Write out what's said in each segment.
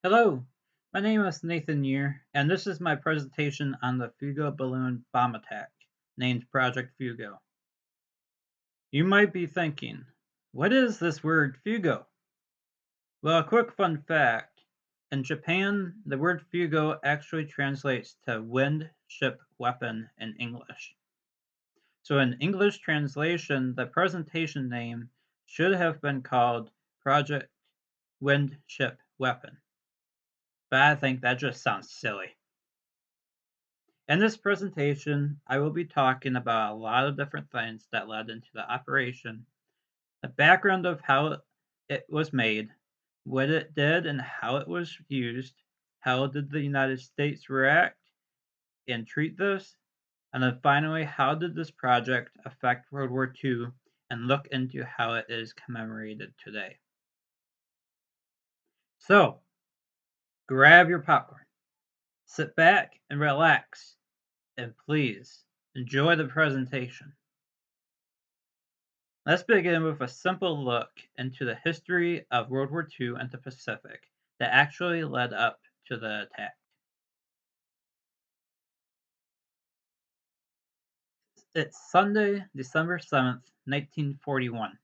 Hello, my name is Nathan Year, and this is my presentation on the Fugo balloon bomb attack, named Project Fugo. You might be thinking, what is this word Fugo? Well, a quick fun fact. In Japan, the word Fugo actually translates to wind ship weapon in English. So in English translation, the presentation name should have been called Project Wind Ship Weapon. But I think that just sounds silly. In this presentation, I will be talking about a lot of different things that led into the operation, the background of how it was made, what it did and how it was used, how did the United States react and treat this, and then finally, how did this project affect World War II and look into how it is commemorated today. So, grab your popcorn, sit back and relax, and please enjoy the presentation. Let's begin with a simple look into the history of World War II and the Pacific that actually led up to the attack. It's Sunday, December 7th, 1941.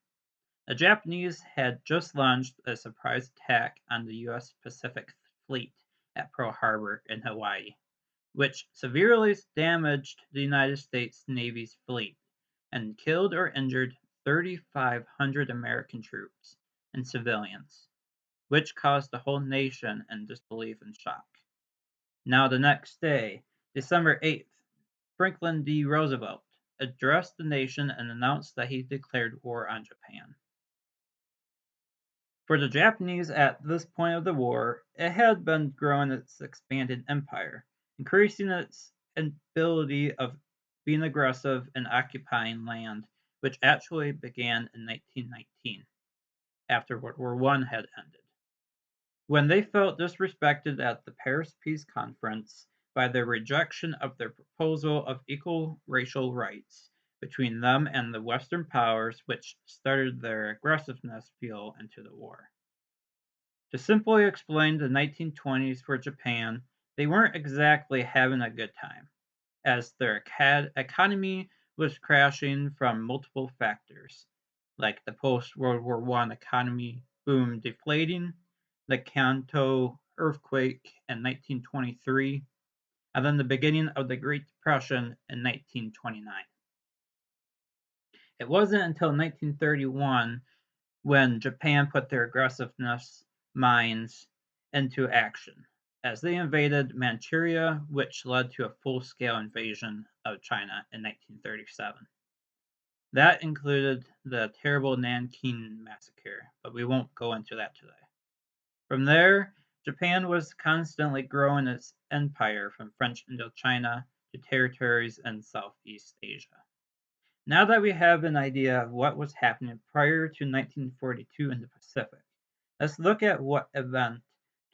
The Japanese had just launched a surprise attack on the U.S. Pacific Fleet at Pearl Harbor in Hawaii, which severely damaged the United States Navy's fleet and killed or injured 3,500 American troops and civilians, which caused the whole nation in disbelief and shock. Now, the next day, December 8th, Franklin D. Roosevelt addressed the nation and announced that he declared war on Japan. For the Japanese at this point of the war, it had been growing its expanded empire, increasing its ability of being aggressive and occupying land, which actually began in 1919, after World War I had ended, when they felt disrespected at the Paris Peace Conference by their rejection of their proposal of equal racial rights between them and the Western powers, which started their aggressiveness fuel into the war. To simply explain the 1920s for Japan, they weren't exactly having a good time, as their economy was crashing from multiple factors, like the post World War I economy boom deflating, the Kanto earthquake in 1923, and then the beginning of the Great Depression in 1929. It wasn't until 1931 when Japan put their aggressiveness minds into action, as they invaded Manchuria, which led to a full-scale invasion of China in 1937. That included the terrible Nanking Massacre, but we won't go into that today. From there, Japan was constantly growing its empire from French Indochina to territories in Southeast Asia. Now that we have an idea of what was happening prior to 1942 in the Pacific, let's look at what event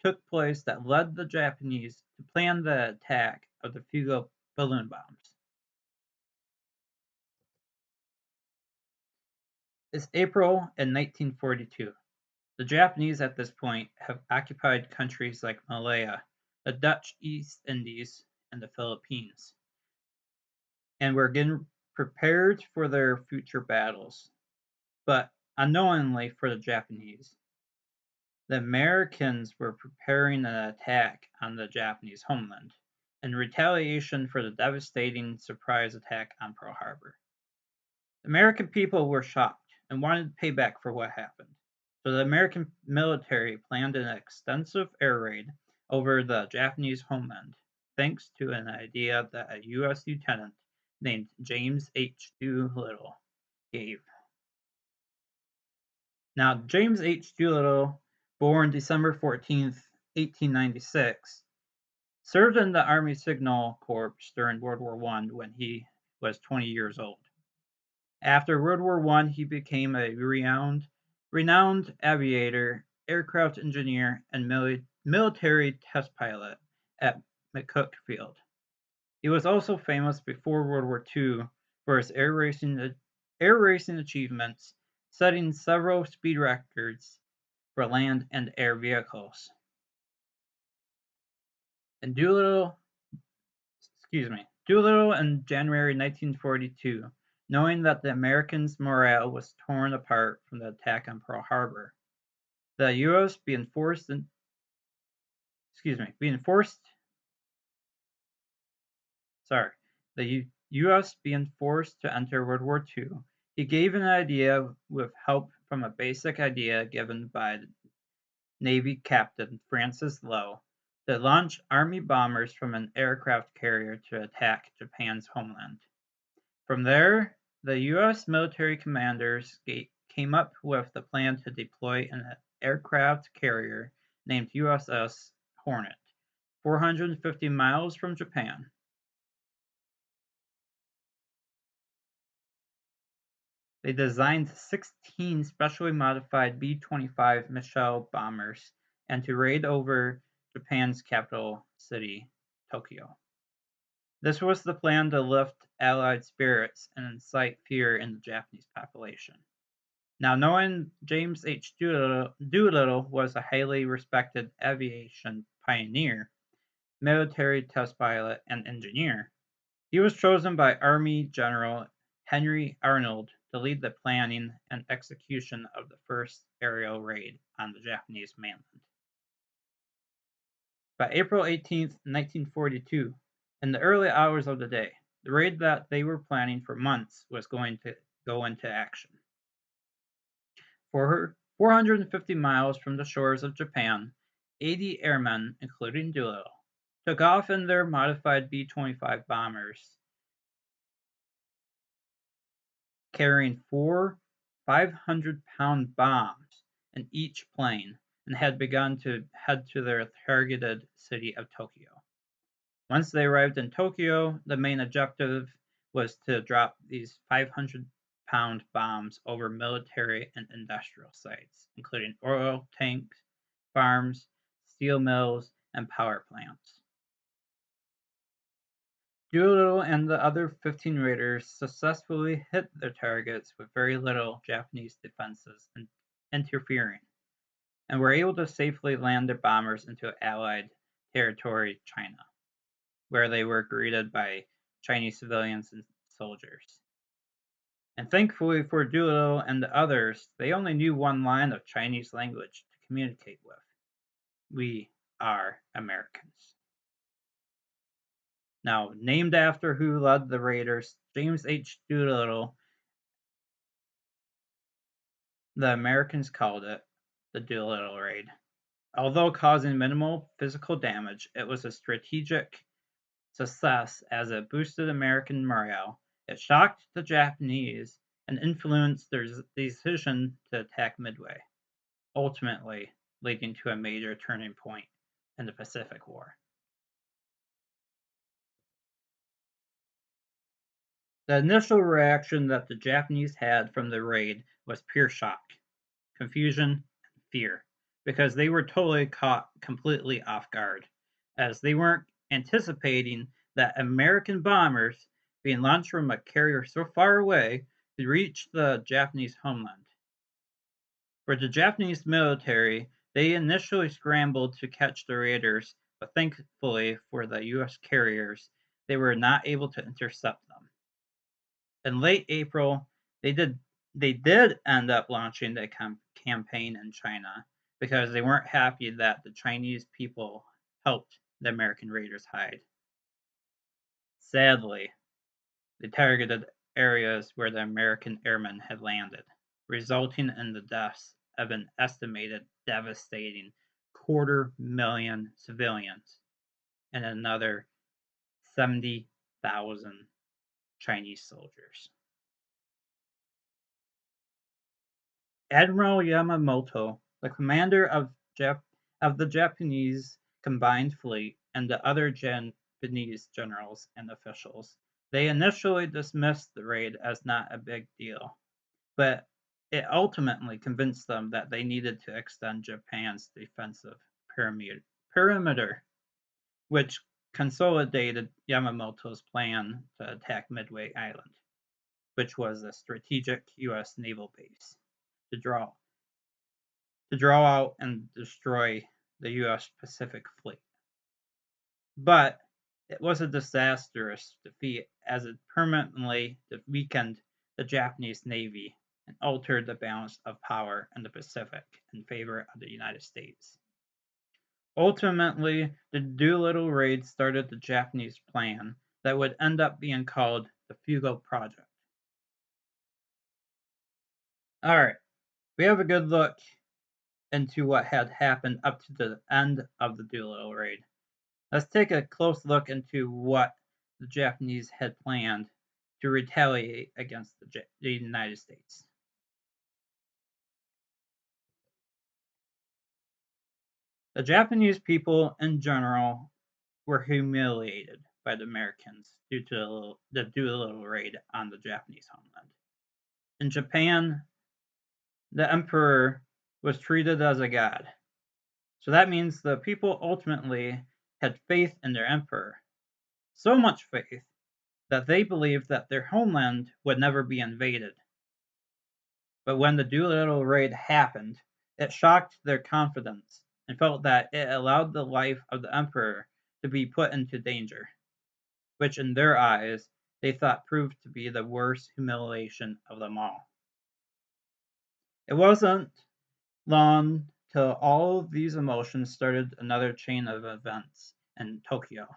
took place that led the Japanese to plan the attack of the Fugo balloon bombs. It's April in 1942. The Japanese at this point have occupied countries like Malaya, the Dutch East Indies, and the Philippines, and were getting prepared for their future battles, but unknowingly for the Japanese. The Americans were preparing an attack on the Japanese homeland in retaliation for the devastating surprise attack on Pearl Harbor. The American people were shocked and wanted payback for what happened, so the American military planned an extensive air raid over the Japanese homeland, thanks to an idea that a U.S. lieutenant named James H. Doolittle gave. Now, James H. Doolittle, born December 14th, 1896, served in the Army Signal Corps during World War I when he was 20 years old. After World War I, he became a renowned aviator, aircraft engineer, and military test pilot at McCook Field. He was also famous before World War II for his air racing achievements, setting several speed records for land and air vehicles. And Doolittle in January 1942, knowing that the Americans' morale was torn apart from the attack on Pearl Harbor. The U.S. being forced sorry, the U.S. being forced to enter World War II, he gave an idea with help from a basic idea given by Navy Captain Francis Lowe to launch Army bombers from an aircraft carrier to attack Japan's homeland. From there, the U.S. military commanders came up with the plan to deploy an aircraft carrier named USS Hornet, 450 miles from Japan. They designed 16 specially modified B-25 Michelle bombers and to raid over Japan's capital city, Tokyo. This was the plan to lift Allied spirits and incite fear in the Japanese population. Now, knowing James H. Doolittle was a highly respected aviation pioneer, military test pilot, and engineer, he was chosen by Army General Henry Arnold to lead the planning and execution of the first aerial raid on the Japanese mainland. By April 18, 1942, in the early hours of the day, the raid that they were planning for months was going to go into action. 450 miles from the shores of Japan, 80 airmen, including Doolittle, took off in their modified B-25 bombers, carrying 4 500-pound bombs in each plane, and had begun to head to their targeted city of Tokyo. Once they arrived in Tokyo, the main objective was to drop these 500-pound bombs over military and industrial sites, including oil tanks, farms, steel mills, and power plants. Doolittle and the other 15 raiders successfully hit their targets with very little Japanese defenses interfering, and were able to safely land their bombers into Allied territory, China, where they were greeted by Chinese civilians and soldiers. And thankfully for Doolittle and the others, they only knew one line of Chinese language to communicate with. We are Americans. Now, named after who led the raiders, James H. Doolittle, the Americans called it the Doolittle Raid. Although causing minimal physical damage, it was a strategic success as it boosted American morale. It shocked the Japanese and influenced their decision to attack Midway, ultimately leading to a major turning point in the Pacific War. The initial reaction that the Japanese had from the raid was pure shock, confusion, and fear, because they were totally caught completely off guard, as they weren't anticipating that American bombers being launched from a carrier so far away could reach the Japanese homeland. For the Japanese military, they initially scrambled to catch the raiders, but thankfully for the U.S. carriers, they were not able to intercept them. In late April, they did end up launching the campaign in China because they weren't happy that the Chinese people helped the American raiders hide. Sadly, they targeted areas where the American airmen had landed, resulting in the deaths of an estimated devastating 250,000 civilians and another 70,000 Chinese soldiers. Admiral Yamamoto, the commander of the Japanese combined fleet, and the other Japanese generals and officials, they initially dismissed the raid as not a big deal, but it ultimately convinced them that they needed to extend Japan's defensive perimeter, which consolidated Yamamoto's plan to attack Midway Island, which was a strategic U.S. naval base, to draw out and destroy the U.S. Pacific Fleet. but it was a disastrous defeat as it permanently weakened the Japanese Navy and altered the balance of power in the Pacific in favor of the United States. Ultimately, the Doolittle raid started the Japanese plan that would end up being called the Fugo Project. All right, we have a good look into what had happened up to the end of the Doolittle raid. Let's take a close look into what the Japanese had planned to retaliate against the United States. The Japanese people in general were humiliated by the Americans due to the Doolittle raid on the Japanese homeland. In Japan, the emperor was treated as a god. So that means the people ultimately had faith in their emperor. So much faith that they believed that their homeland would never be invaded. But when the Doolittle raid happened, it shocked their confidence and felt that it allowed the life of the emperor to be put into danger, which in their eyes they thought proved to be the worst humiliation of them all. It wasn't long till all of these emotions started another chain of events in Tokyo.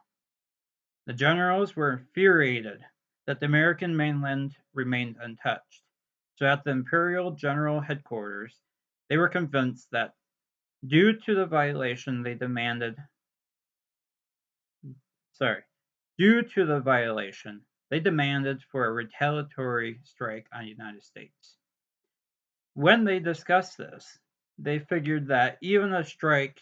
The generals were infuriated that the American mainland remained untouched. So at the Imperial General Headquarters, they were convinced that due to the violation they demanded due to the violation, they demanded for a retaliatory strike on the United States. When they discussed this, they figured that even a strike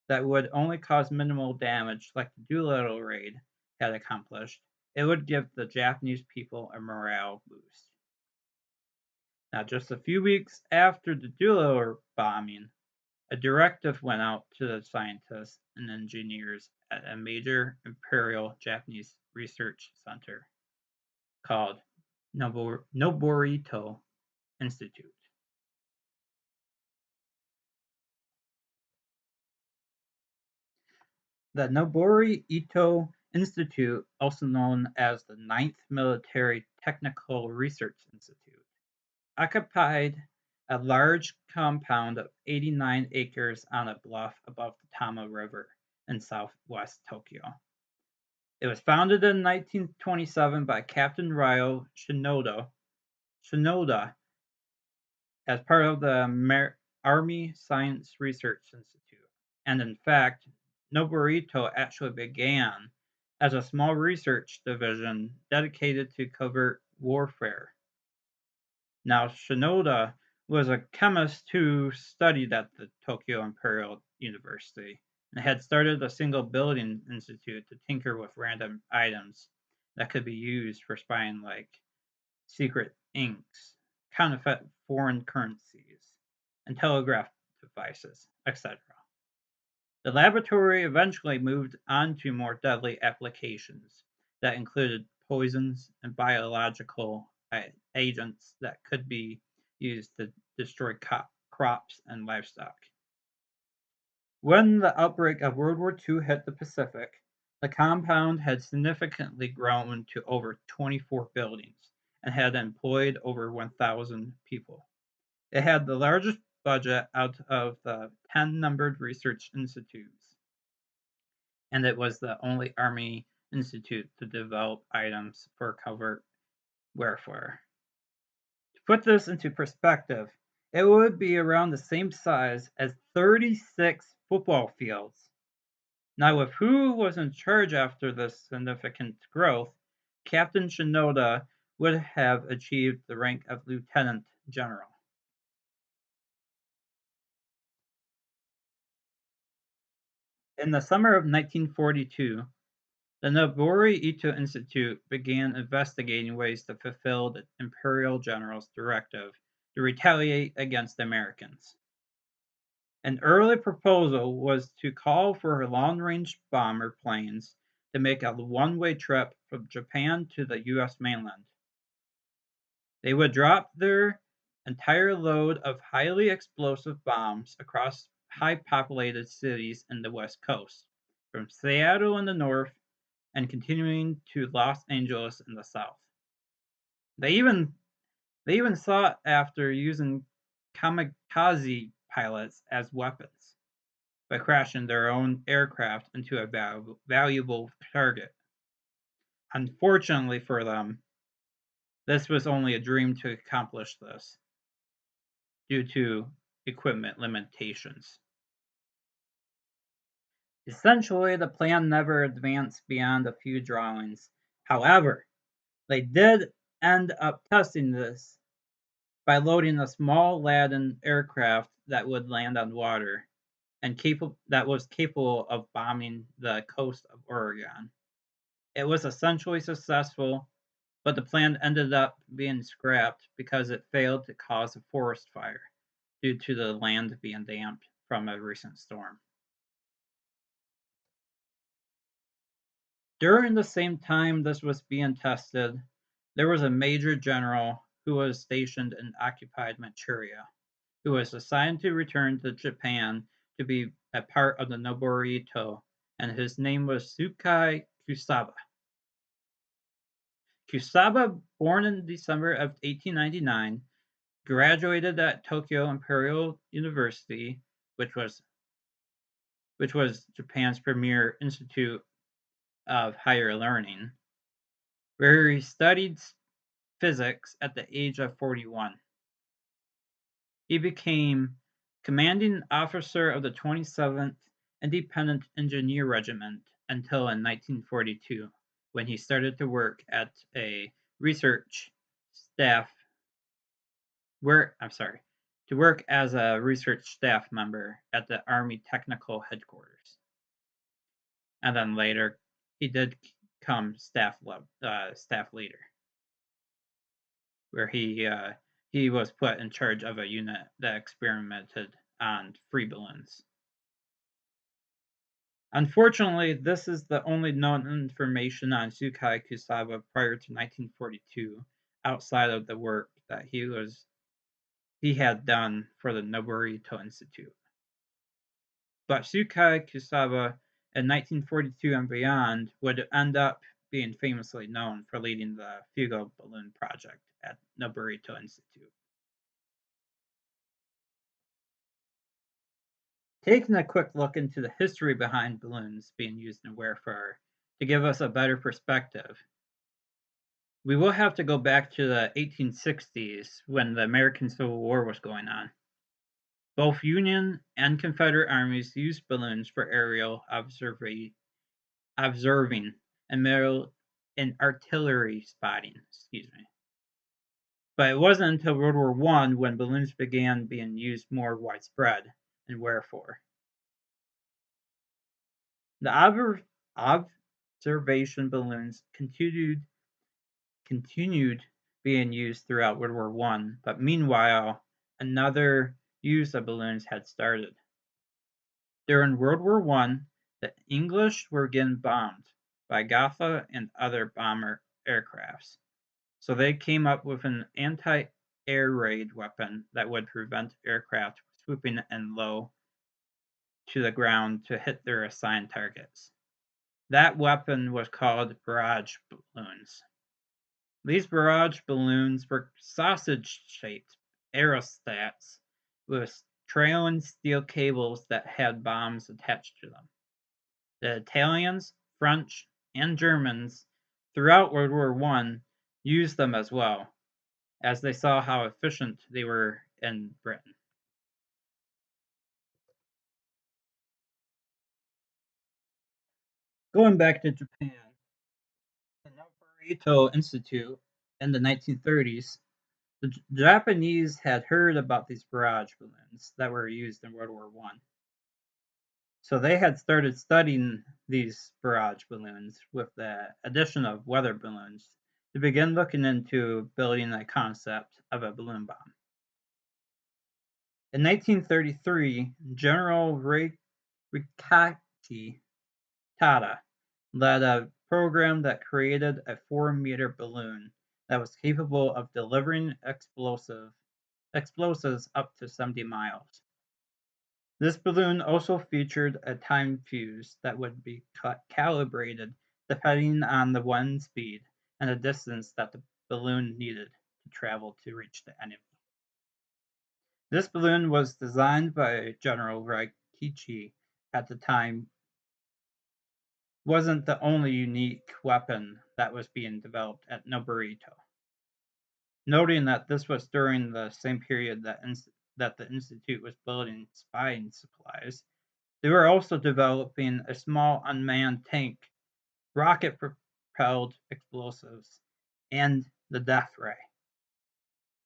that would only cause minimal damage, like the Doolittle raid had accomplished, it would give the Japanese people a morale boost. Now, just a few weeks after the Doolittle bombing, a directive went out to the scientists and engineers at a major Imperial Japanese research center called Noborito Institute. The Noborito Institute, also known as the Ninth Military Technical Research Institute, occupied a large compound of 89 acres on a bluff above the Tama River in southwest Tokyo. It was founded in 1927 by Captain Ryo Shinoda as part of the Army Science Research Institute. And in fact, Noborito actually began as a small research division dedicated to covert warfare. Now, Shinoda was a chemist who studied at the Tokyo Imperial University and had started a single building institute to tinker with random items that could be used for spying, like secret inks, counterfeit foreign currencies, and telegraph devices, etc. The laboratory eventually moved on to more deadly applications that included poisons and biological agents that could be used to destroy crops and livestock. When the outbreak of World War II hit the Pacific, the compound had significantly grown to over 24 buildings and had employed over 1,000 people. It had the largest budget out of the 10 numbered research institutes, and it was the only Army institute to develop items for covert warfare. To put this into perspective, it would be around the same size as 36 football fields. Now, with who was in charge after this significant growth, Captain Shinoda would have achieved the rank of lieutenant general. In the summer of 1942, the Noborito Institute began investigating ways to fulfill the Imperial General's directive to retaliate against the Americans. An early proposal was to call for long-range bomber planes to make a one-way trip from Japan to the U.S. mainland. They would drop their entire load of highly explosive bombs across high populated cities in the West Coast, from Seattle in the north and continuing to Los Angeles in the south. They even they even sought after using kamikaze pilots as weapons by crashing their own aircraft into a valuable target. Unfortunately for them, this was only a dream to accomplish this due to equipment limitations. Essentially, the plan never advanced beyond a few drawings. However, they did end up testing this by loading a small laden aircraft that would land on water and that was capable of bombing the coast of Oregon. It was essentially successful, but the plan ended up being scrapped because it failed to cause a forest fire due to the land being damp from a recent storm. During the same time this was being tested, there was a major general who was stationed in occupied Manchuria, who was assigned to return to Japan to be a part of the Noborito, and his name was Sukai Kusaba. Kusaba, born in December of 1899, graduated at Tokyo Imperial University, which was Japan's premier institute of higher learning, where he studied physics at the age of 41. He became commanding officer of the 27th Independent Engineer Regiment until in 1942, when he started to work at a research staff to work as a research staff member at the Army Technical Headquarters. And then later, he did become staff leader, where he was put in charge of a unit that experimented on free balloons. Unfortunately, this is the only known information on Sukai Kusaba prior to 1942, outside of the work that he had done for the Noborito Institute. But Sukai Kusaba in 1942 and beyond would end up being famously known for leading the Fugo balloon project at Noborito Institute. Taking a quick look into the history behind balloons being used in warfare to give us a better perspective, we will have to go back to the 1860s when the American Civil War was going on. Both Union and Confederate armies used balloons for aerial observing and artillery spotting. But it wasn't until World War I when balloons began being used more widespread, and wherefore. The observation balloons continued being used throughout World War I, but meanwhile, another use of balloons had started. During World War I, the English were getting bombed by Gotha and other bomber aircrafts, so they came up with an anti-air raid weapon that would prevent aircraft swooping in low to the ground to hit their assigned targets. That weapon was called barrage balloons. These barrage balloons were sausage-shaped aerostats with trailing steel cables that had bombs attached to them. The Italians, French, and Germans throughout World War I used them as well, as they saw how efficient they were in Britain. Going back to Japan, the Noborito Institute in the 1930s, the Japanese had heard about these barrage balloons that were used in World War I. So they had started studying these barrage balloons with the addition of weather balloons to begin looking into building a concept of a balloon bomb. In 1933, General Rikachi Tada led a program that created a 4-meter balloon that was capable of delivering explosives up to 70 miles. This balloon also featured a time fuse that would be calibrated depending on the wind speed and the distance that the balloon needed to travel to reach the enemy. This balloon was designed by General Rikichi at the time, wasn't the only unique weapon that was being developed at Noborito. Noting that this was during the same period that the Institute was building spying supplies, they were also developing a small unmanned tank, rocket-propelled explosives, and the Death Ray,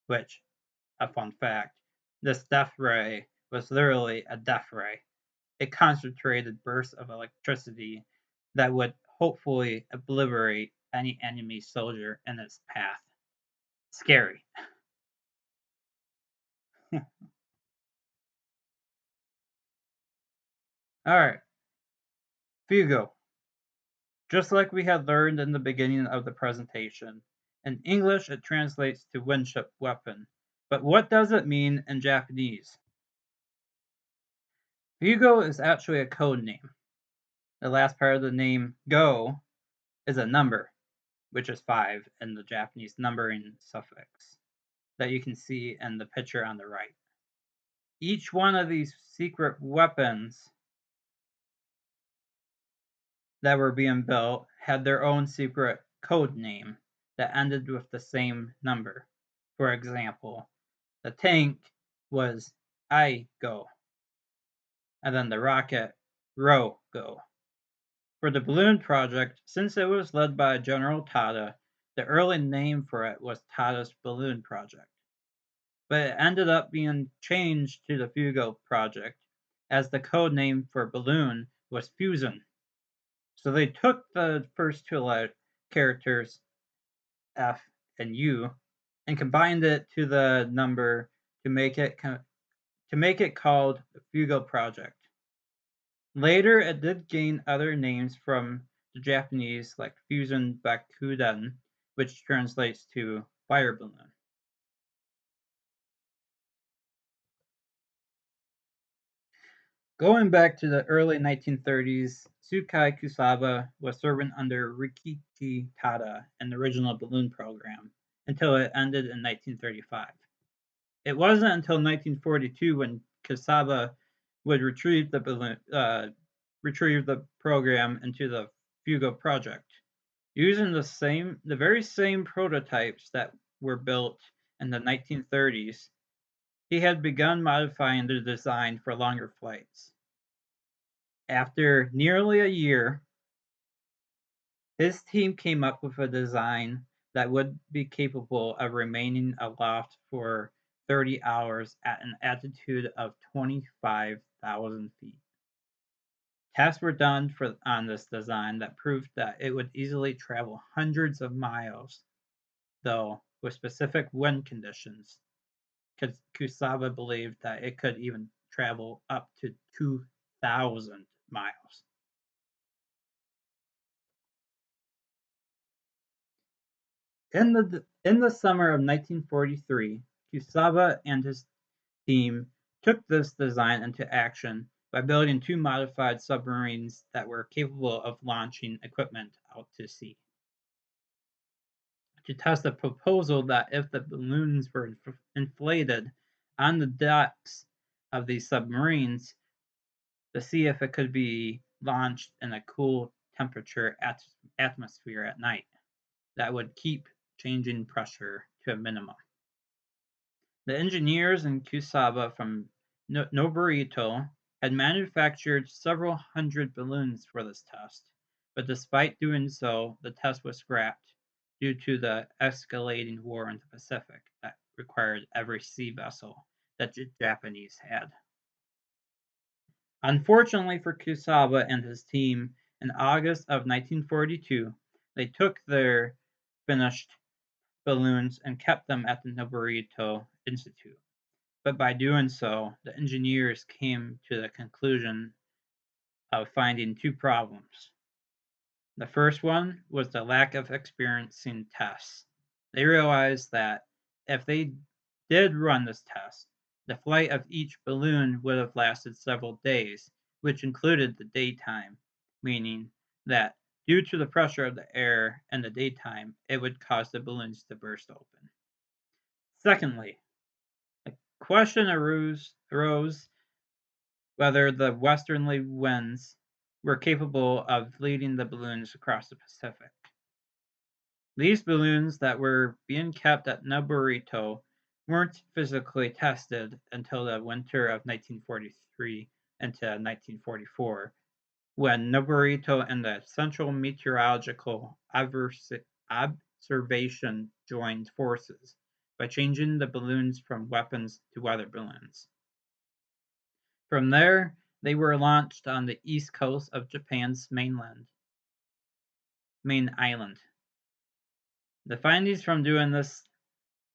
which, a fun fact, this Death Ray was literally a death ray, a concentrated burst of electricity that would hopefully obliterate any enemy soldier in its path. Scary. Alright, Fugo. Just like we had learned in the beginning of the presentation, in English it translates to windship weapon, but what does it mean in Japanese? Fugo is actually a code name. The last part of the name, go, is a number, which is 5 in the Japanese numbering suffix that you can see in the picture on the right. Each one of these secret weapons that were being built had their own secret code name that ended with the same number. For example, the tank was I-Go, and then the rocket Ro-Go. For the balloon project, since it was led by General Tada, the early name for it was Tada's Balloon Project. But it ended up being changed to the Fugo Project, as the code name for balloon was Fusion. So they took the first two characters, F and U, and combined it to the number to make it called the Fugo Project. Later, it did gain other names from the Japanese, like Fusion Bakuden, which translates to fire balloon. Going back to the early 1930s, Tsukai Kusaba was serving under Rikichi Tada in the original balloon program until it ended in 1935. It wasn't until 1942 when Kusaba would retrieve the program into the Fugo project, using the very same prototypes that were built in the 1930s. He had begun modifying the design for longer flights. After nearly a year, his team came up with a design that would be capable of remaining aloft for 30 hours at an altitude of 25,000 feet. Tests were done on this design that proved that it would easily travel hundreds of miles, though with specific wind conditions. Kusaba believed that it could even travel up to 2,000 miles. In the summer of 1943, Kusaba and his team took this design into action by building 2 modified submarines that were capable of launching equipment out to sea. To test a proposal that if the balloons were inflated on the decks of these submarines, to see if it could be launched in a cool temperature atmosphere at night that would keep changing pressure to a minimum. The engineers in Kusaba from Noborito had manufactured several hundred balloons for this test, but despite doing so, the test was scrapped due to the escalating war in the Pacific that required every sea vessel that the Japanese had. Unfortunately for Kusaba and his team, in August of 1942, they took their finished balloons and kept them at the Noborito Institute. But by doing so, the engineers came to the conclusion of finding 2 problems. The first one was the lack of experience in tests. They realized that if they did run this test, The flight of each balloon would have lasted several days, which included the daytime, meaning that due to the pressure of the air in the daytime, it would cause the balloons to burst open. Secondly, the question arose whether the westerly winds were capable of leading the balloons across the Pacific. These balloons that were being kept at Nabarito weren't physically tested until the winter of 1943 into 1944, when Nabarito and the Central Meteorological Observation joined forces by changing the balloons from weapons to weather balloons. From there, they were launched on the east coast of Japan's main island. The findings from doing this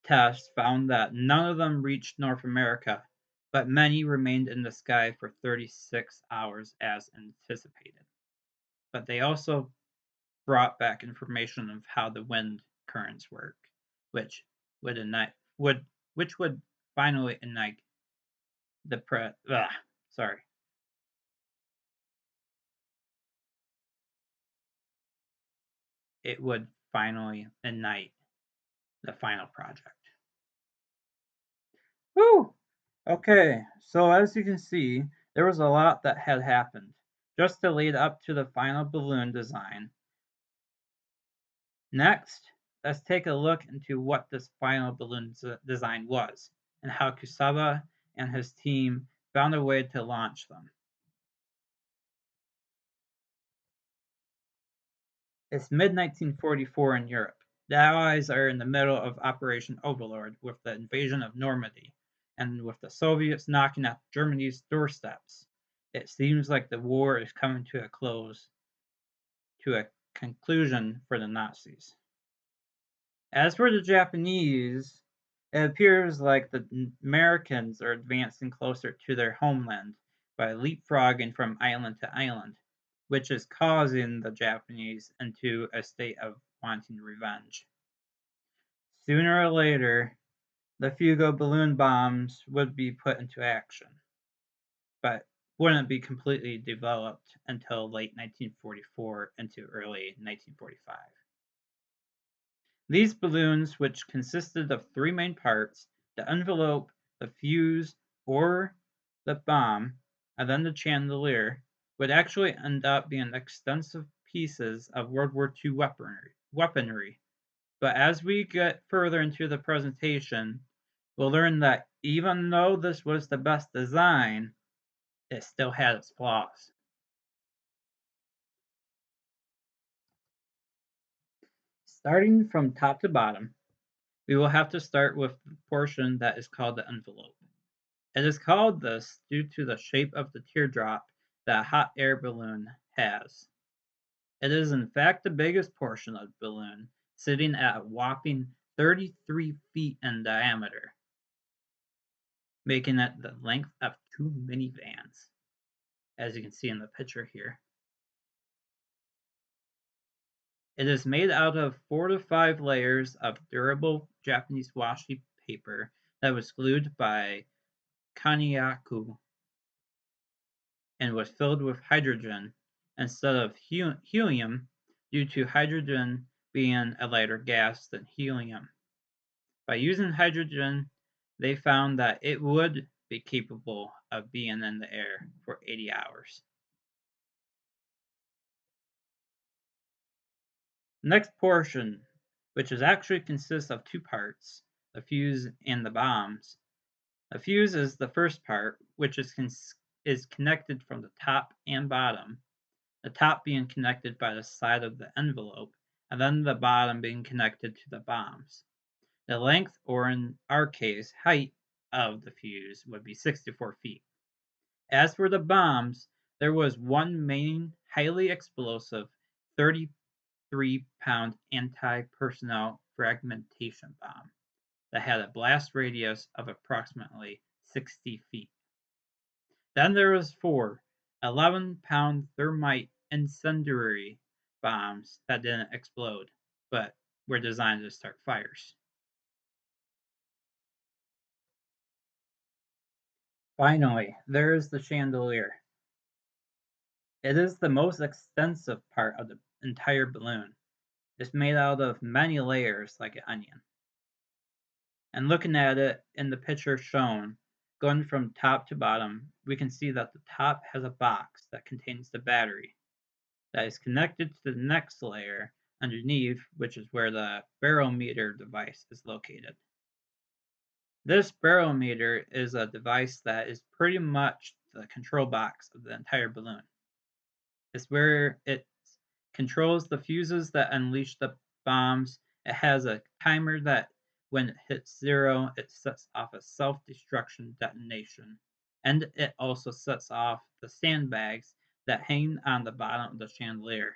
test found that none of them reached North America, but many remained in the sky for 36 hours as anticipated. But they also brought back information of how the wind currents work, which would finally ignite the it would finally ignite the final project. Woo! Okay, so as you can see, there was a lot that had happened just to lead up to the final balloon design. Next, let's take a look into what this final balloon design was and how Kusaba and his team found a way to launch them. It's mid-1944 in Europe. The Allies are in the middle of Operation Overlord with the invasion of Normandy, and with the Soviets knocking at Germany's doorsteps. It seems like the war is coming to a conclusion for the Nazis. As for the Japanese, it appears like the Americans are advancing closer to their homeland by leapfrogging from island to island, which is causing the Japanese into a state of wanting revenge. Sooner or later, the Fugo balloon bombs would be put into action, but wouldn't be completely developed until late 1944 into early 1945. These balloons, which consisted of three main parts, the envelope, the fuse, or the bomb, and then the chandelier, would actually end up being extensive pieces of World War II weaponry. But as we get further into the presentation, we'll learn that even though this was the best design, it still had its flaws. Starting from top to bottom, we will have to start with the portion that is called the envelope. It is called this due to the shape of the teardrop that a hot air balloon has. It is in fact the biggest portion of the balloon, sitting at a whopping 33 feet in diameter, making it the length of 2 minivans, as you can see in the picture here. It is made out of 4 to 5 layers of durable Japanese washi paper that was glued by Kaniyaku and was filled with hydrogen instead of helium due to hydrogen being a lighter gas than helium. By using hydrogen, they found that it would be capable of being in the air for 80 hours. Next portion, which actually consists of two parts, the fuse and the bombs. The fuse is the first part, which is connected from the top and bottom, the top being connected by the side of the envelope, and then the bottom being connected to the bombs. The length, or in our case, height, of the fuse would be 64 feet. As for the bombs, there was one main, highly explosive 33-pound anti-personnel fragmentation bomb that had a blast radius of approximately 60 feet. Then there was 4 11-pound thermite incendiary bombs that didn't explode, but were designed to start fires. Finally, there is the chandelier. It is the most extensive part of the entire balloon. It's made out of many layers like an onion. And looking at it in the picture shown, going from top to bottom, we can see that the top has a box that contains the battery that is connected to the next layer underneath, which is where the barometer device is located. This barometer is a device that is pretty much the control box of the entire balloon. It's where it controls the fuses that unleash the bombs. It has a timer that, when it hits zero, it sets off a self-destruction detonation. And it also sets off the sandbags that hang on the bottom of the chandelier.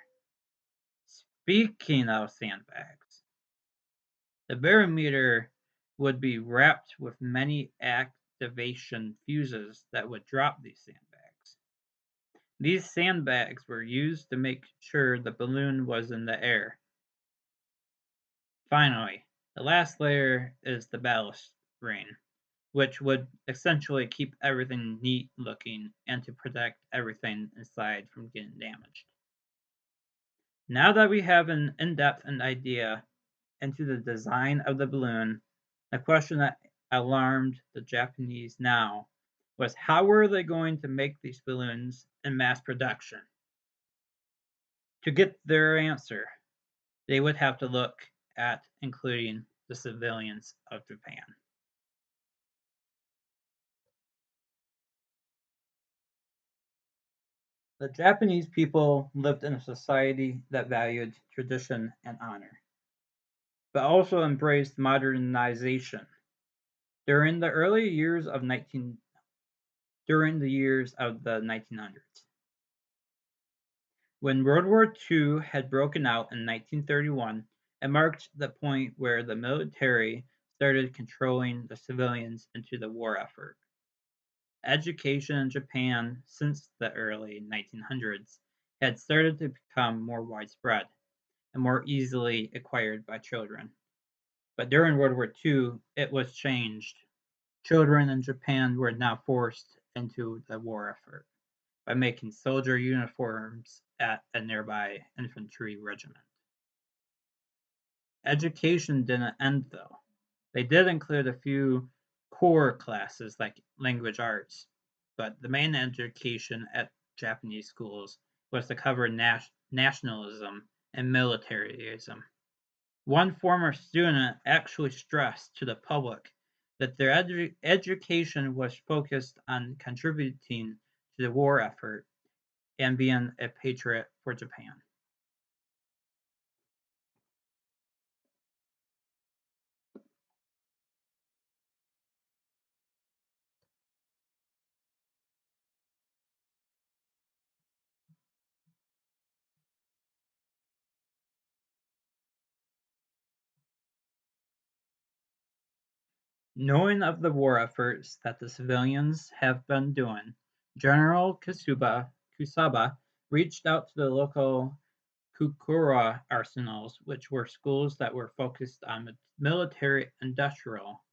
Speaking of sandbags, the barometer would be wrapped with many activation fuses that would drop these sandbags. These sandbags were used to make sure the balloon was in the air. Finally, the last layer is the ballast ring, which would essentially keep everything neat looking and to protect everything inside from getting damaged. Now that we have an in-depth idea into the design of the balloon, the question that alarmed the Japanese now was how were they going to make these balloons in mass production? To get their answer, they would have to look at including the civilians of Japan. The Japanese people lived in a society that valued tradition and honor, but also embraced modernization. During the early years of 19 during the years of the 1900s. When World War II had broken out in 1931, it marked the point where the military started controlling the civilians into the war effort. Education in Japan since the early 1900s had started to become more widespread and more easily acquired by children. But during World War II, it was changed. Children in Japan were now forced into the war effort by making soldier uniforms at a nearby infantry regiment. Education didn't end though. They did include a few core classes like language arts, but the main education at Japanese schools was to cover nationalism and militarism. One former student actually stressed to the public that their education was focused on contributing to the war effort and being a patriot for Japan. Knowing of the war efforts that the civilians have been doing, General Kusaba reached out to the local Kukura arsenals, which were schools that were focused on military industrial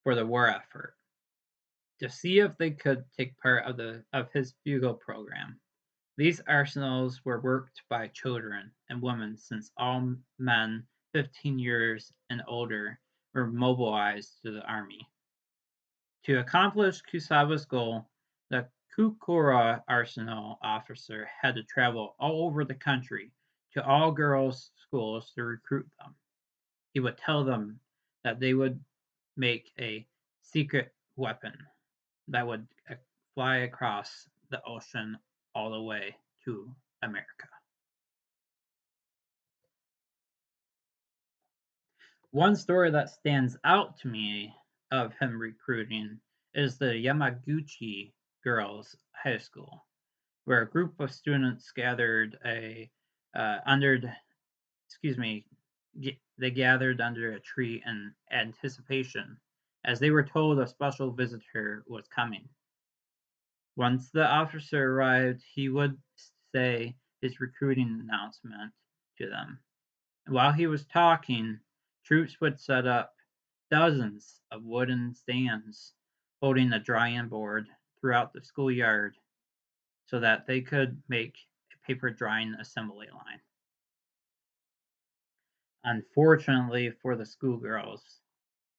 for the war effort, to see if they could take part of his bugle program. These arsenals were worked by children and women since all men 15 years and older were mobilized to the army. To accomplish Kusaba's goal, the Kukura arsenal officer had to travel all over the country to all girls' schools to recruit them. He would tell them that they would make a secret weapon that would fly across the ocean all the way to America. One story that stands out to me of him recruiting is the Yamaguchi Girls High School, where a group of students gathered under excuse me they gathered under a tree in anticipation as they were told a special visitor was coming. Once the officer arrived, he would say his recruiting announcement to them. And while he was talking, troops would set up dozens of wooden stands holding a drying board throughout the schoolyard so that they could make a paper drying assembly line. Unfortunately for the schoolgirls,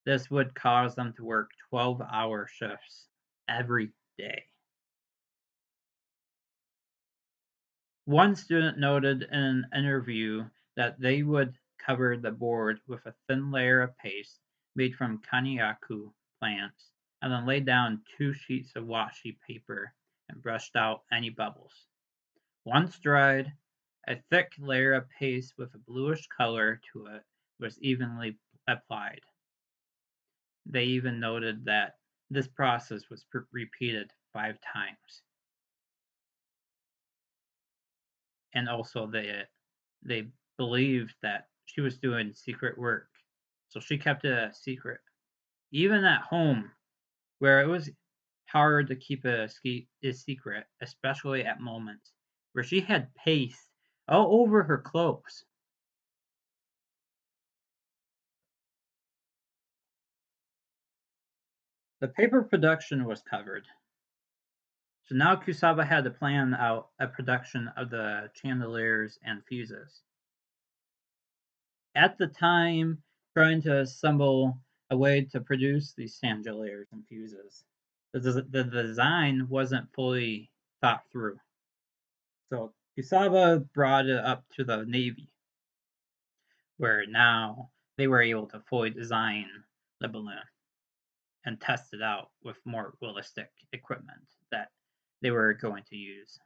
this would cause them to work 12-hour shifts every day. One student noted in an interview that they would cover the board with a thin layer of paste made from Kaniaku plants and then lay down 2 sheets of washi paper and brushed out any bubbles. Once dried, a thick layer of paste with a bluish color to it was evenly applied. They even noted that this process was repeated 5 times. And also they believed that she was doing secret work. So she kept it a secret. Even at home, where it was hard to keep a secret, especially at moments where she had paste all over her clothes. The paper production was covered. So now Kusaba had to plan out a production of the chandeliers and fuses. At the time, trying to assemble a way to produce these chandeliers and fuses, the design wasn't fully thought through. So Kusaba brought it up to the Navy, where now they were able to fully design the balloon and test it out with more realistic equipment that they were going to use.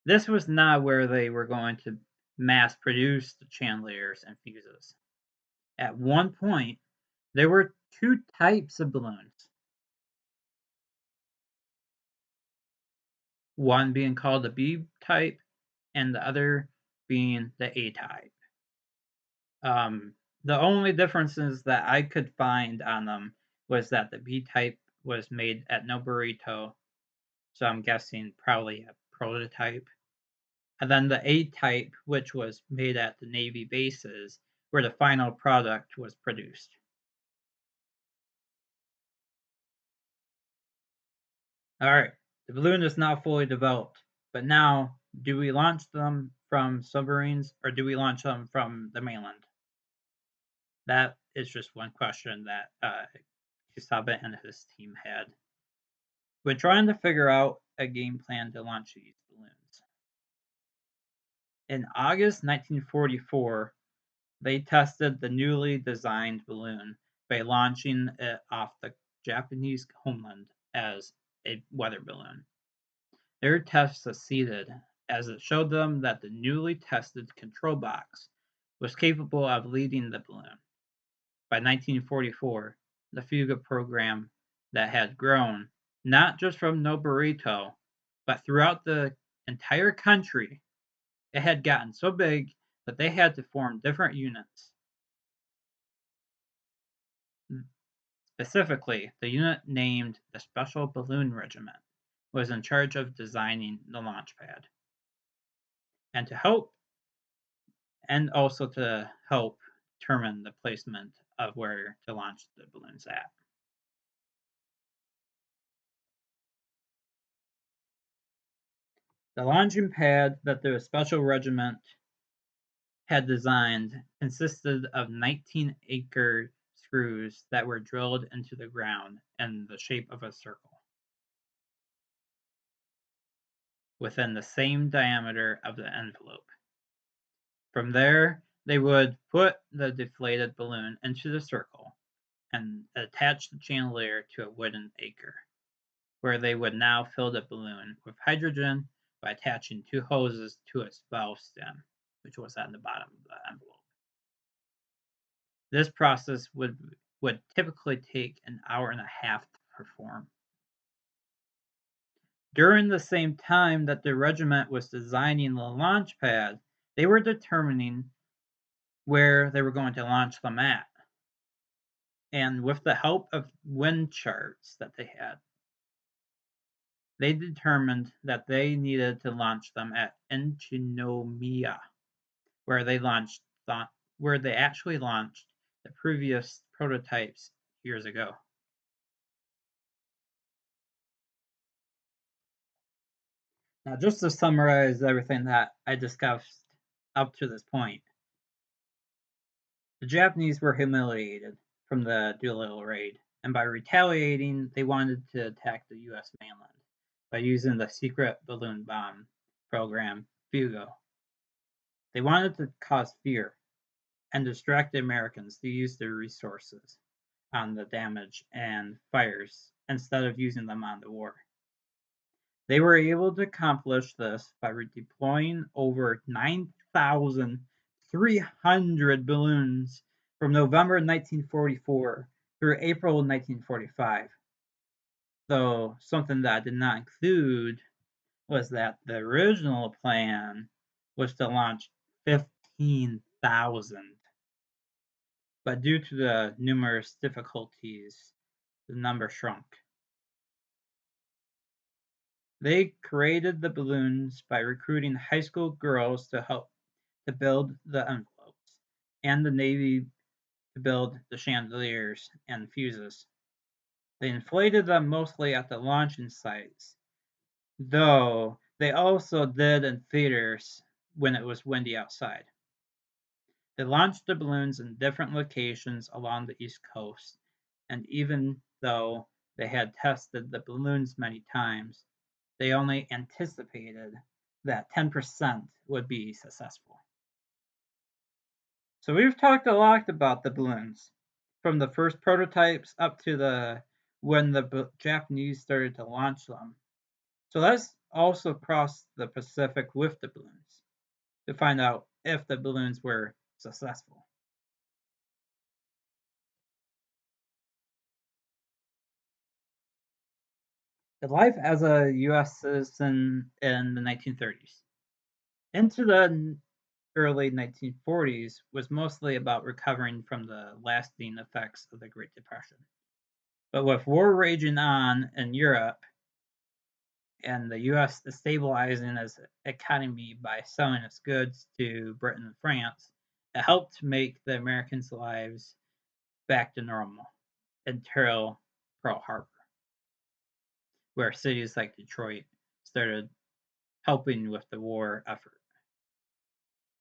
This was not where they were going to mass produce the chandeliers and fuses. At one point, there were 2 types of balloons, one being called the B type and the other being the A type. The only differences that I could find on them was that the B type was made at Noborito, so I'm guessing probably a prototype. And then the A type, which was made at the Navy bases, where the final product was produced. Alright, the balloon is now fully developed, but now, do we launch them from submarines or do we launch them from the mainland? That is just one question that Kusaba and his team had. We're trying to figure out a game plan to launch these balloons. In August 1944, they tested the newly designed balloon by launching it off the Japanese homeland as a weather balloon. Their test succeeded, as it showed them that the newly tested control box was capable of leading the balloon. By 1944, the Fuga program that had grown, not just from Noborito, but throughout the entire country, it had gotten so big that they had to form different units. Specifically, the unit named the Special Balloon Regiment was in charge of designing the launch pad. And also to help determine the placement of where to launch the balloons at. The launching pad that the Special Regiment had designed consisted of 19 anchor screws that were drilled into the ground in the shape of a circle, within the same diameter of the envelope. From there, they would put the deflated balloon into the circle and attach the chandelier to a wooden anchor, where they would now fill the balloon with hydrogen by attaching 2 hoses to its valve stem, which was at the bottom of the envelope. This process would typically take an hour and a half to perform. During the same time that the regiment was designing the launch pad, they were determining where they were going to launch them at. And with the help of wind charts that they had, they determined that they needed to launch them at Enchinomiya, where they actually launched the previous prototypes years ago. Now, just to summarize everything that I discussed up to this point, the Japanese were humiliated from the Doolittle raid, and by retaliating, they wanted to attack the U.S. mainland by using the secret balloon bomb program, Fugo. They wanted to cause fear and distract the Americans to use their resources on the damage and fires instead of using them on the war. They were able to accomplish this by redeploying over 9,300 balloons from November 1944 through April 1945. Though something that did not include was that the original plan was to launch 15,000. But due to the numerous difficulties, the number shrunk. They created the balloons by recruiting high school girls to help to build the envelopes, and the Navy to build the chandeliers and fuses. They inflated them mostly at the launching sites, though they also did in theaters when it was windy outside. They launched the balloons in different locations along the East Coast, and even though they had tested the balloons many times, they only anticipated that 10% would be successful. So we've talked a lot about the balloons, from the first prototypes up to the when the Japanese started to launch them. So let's also cross the Pacific with the balloons to find out if the balloons were successful. The life as a U.S. citizen in the 1930s. Into the early 1940s was mostly about recovering from the lasting effects of the Great Depression. But with war raging on in Europe and the US stabilizing its economy by selling its goods to Britain and France, it helped make the Americans' lives back to normal until Pearl Harbor, where cities like Detroit started helping with the war effort.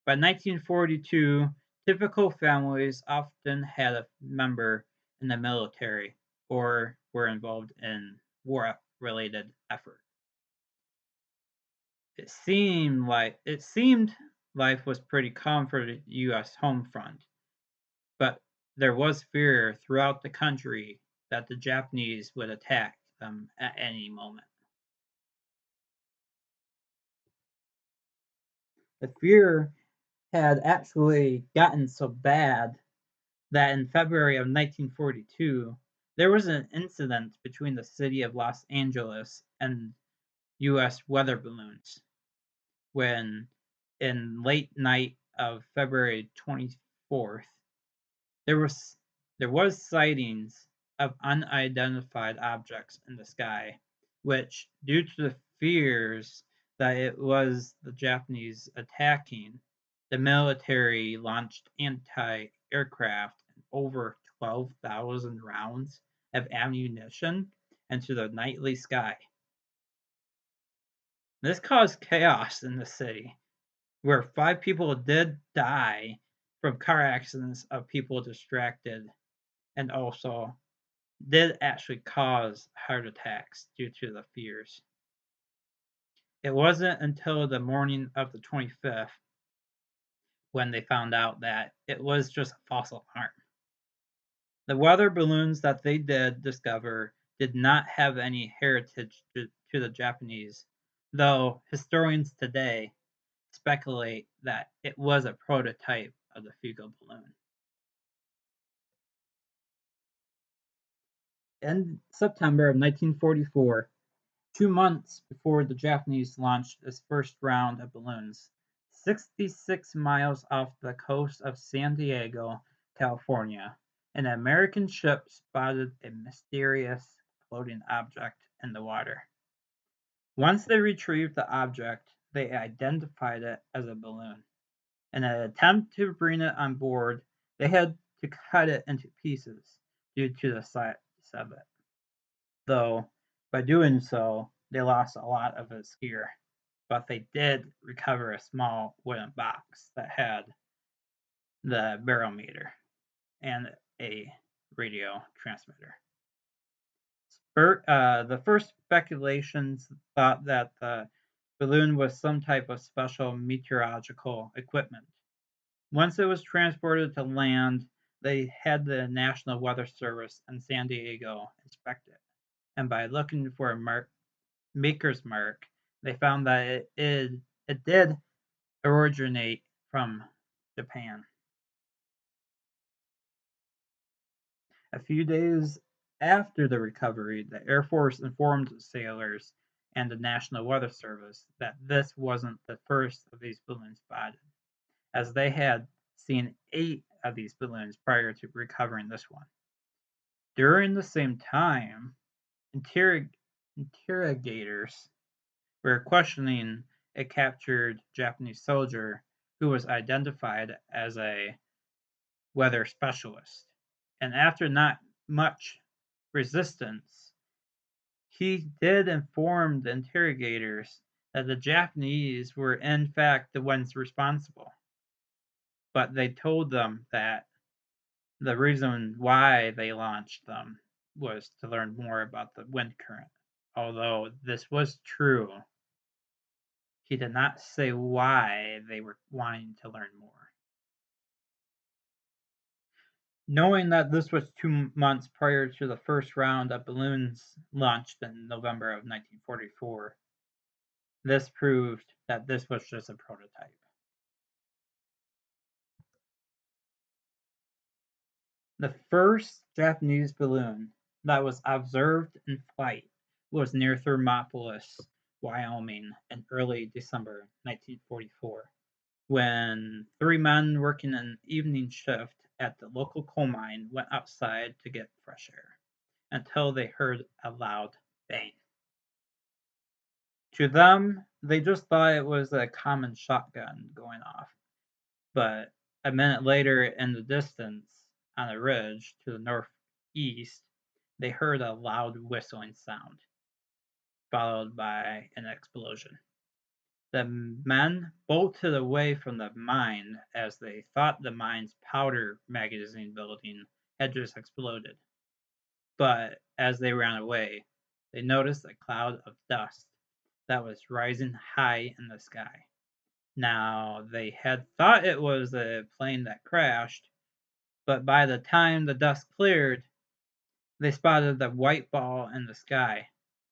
By 1942, typical families often had a member in the military or were involved in war-related effort. It seemed life was pretty calm for the U.S. home front, but there was fear throughout the country that the Japanese would attack them at any moment. The fear had actually gotten so bad that in February of 1942, there was an incident between the city of Los Angeles and U.S. weather balloons when, in late night of February 24th, there was there was sightings of unidentified objects in the sky, which, due to the fears that it was the Japanese attacking, the military launched anti-aircraft and over 12,000 rounds of ammunition into the nightly sky. This caused chaos in the city, where 5 people did die from car accidents of people distracted, and also did actually cause heart attacks due to the fears. It wasn't until the morning of the 25th when they found out that it was just a false alarm. The weather balloons that they did discover did not have any heritage to the Japanese, though historians today speculate that it was a prototype of the Fugo balloon. In September of 1944, 2 months before the Japanese launched its first round of balloons, 66 miles off the coast of San Diego, California, an American ship spotted a mysterious floating object in the water. Once they retrieved the object, they identified it as a balloon. In an attempt to bring it on board, they had to cut it into pieces due to the size of it, though by doing so, they lost a lot of its gear. but they did recover a small wooden box that had the barometer and a radio transmitter. The first speculations thought that the balloon was some type of special meteorological equipment. Once it was transported to land, they had the National Weather Service in San Diego inspect it. And by looking for a maker's mark, they found that it did originate from Japan. A few days after the recovery, the Air Force informed sailors and the National Weather Service that this wasn't the first of these balloons spotted, as they had seen 8 of these balloons prior to recovering this one. During the same time, interrogators were questioning a captured Japanese soldier who was identified as a weather specialist. And after not much resistance, he did inform the interrogators that the Japanese were in fact the ones responsible. But they told them that the reason why they launched them was to learn more about the wind current. Although this was true, he did not say why they were wanting to learn more. Knowing that this was 2 months prior to the first round of balloons launched in November of 1944, this proved that this was just a prototype. The first Japanese balloon that was observed in flight was near Thermopolis, Wyoming, in early December 1944, when 3 men working an evening shift at the local coal mine went outside to get fresh air until they heard a loud bang. To them, they just thought it was a common shotgun going off, but a minute later in the distance, on a ridge to the northeast, they heard a loud whistling sound, followed by an explosion. The men bolted away from the mine as they thought the mine's powder magazine building had just exploded. But as they ran away, they noticed a cloud of dust that was rising high in the sky. Now, they had thought it was a plane that crashed, but by the time the dust cleared, they spotted the white ball in the sky.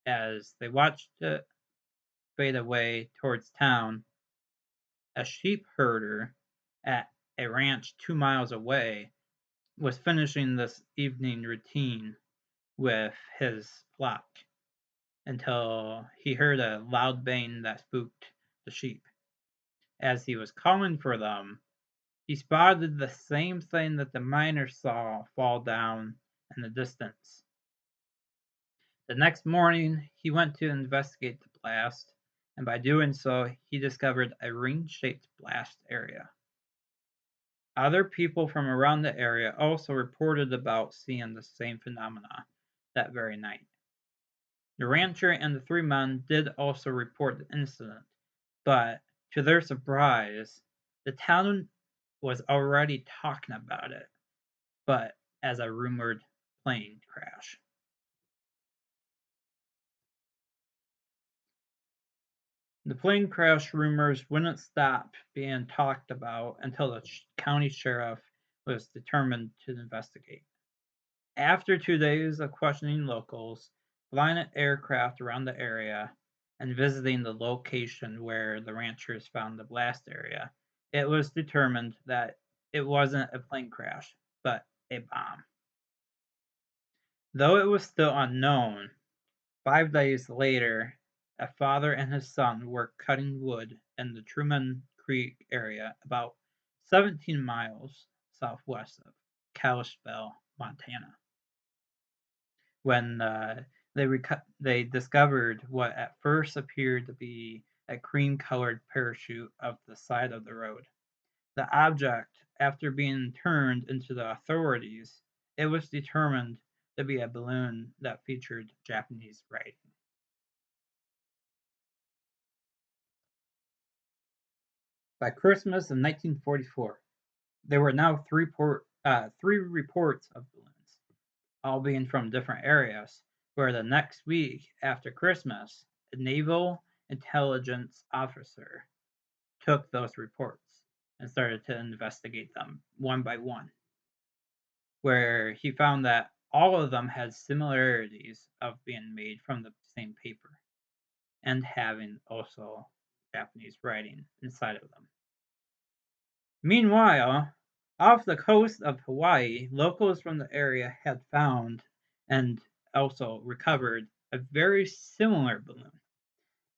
As they watched it fade away towards town, a sheep herder at a ranch 2 miles away was finishing this evening routine with his flock until he heard a loud bang that spooked the sheep. As he was calling for them, he spotted the same thing that the miner saw fall down in the distance. The next morning, he went to investigate the blast, and by doing so, he discovered a ring-shaped blast area. Other people from around the area also reported about seeing the same phenomena that very night. The rancher and the 3 men did also report the incident, but to their surprise, the town was already talking about it, but as a rumored plane crash. The plane crash rumors wouldn't stop being talked about until the county sheriff was determined to investigate. After 2 days of questioning locals, flying an aircraft around the area, and visiting the location where the ranchers found the blast area, it was determined that it wasn't a plane crash, but a bomb. Though it was still unknown, 5 days later, a father and his son were cutting wood in the Truman Creek area about 17 miles southwest of Kalispell, Montana, when they discovered what at first appeared to be a cream-colored parachute off the side of the road. The object, after being turned into the authorities, it was determined to be a balloon that featured Japanese writing. By Christmas of 1944, there were now three reports of balloons, all being from different areas, where the next week after Christmas, a naval intelligence officer took those reports and started to investigate them one by one, where he found that all of them had similarities of being made from the same paper and having also Japanese writing inside of them. Meanwhile, off the coast of Hawaii, locals from the area had found and also recovered a very similar balloon,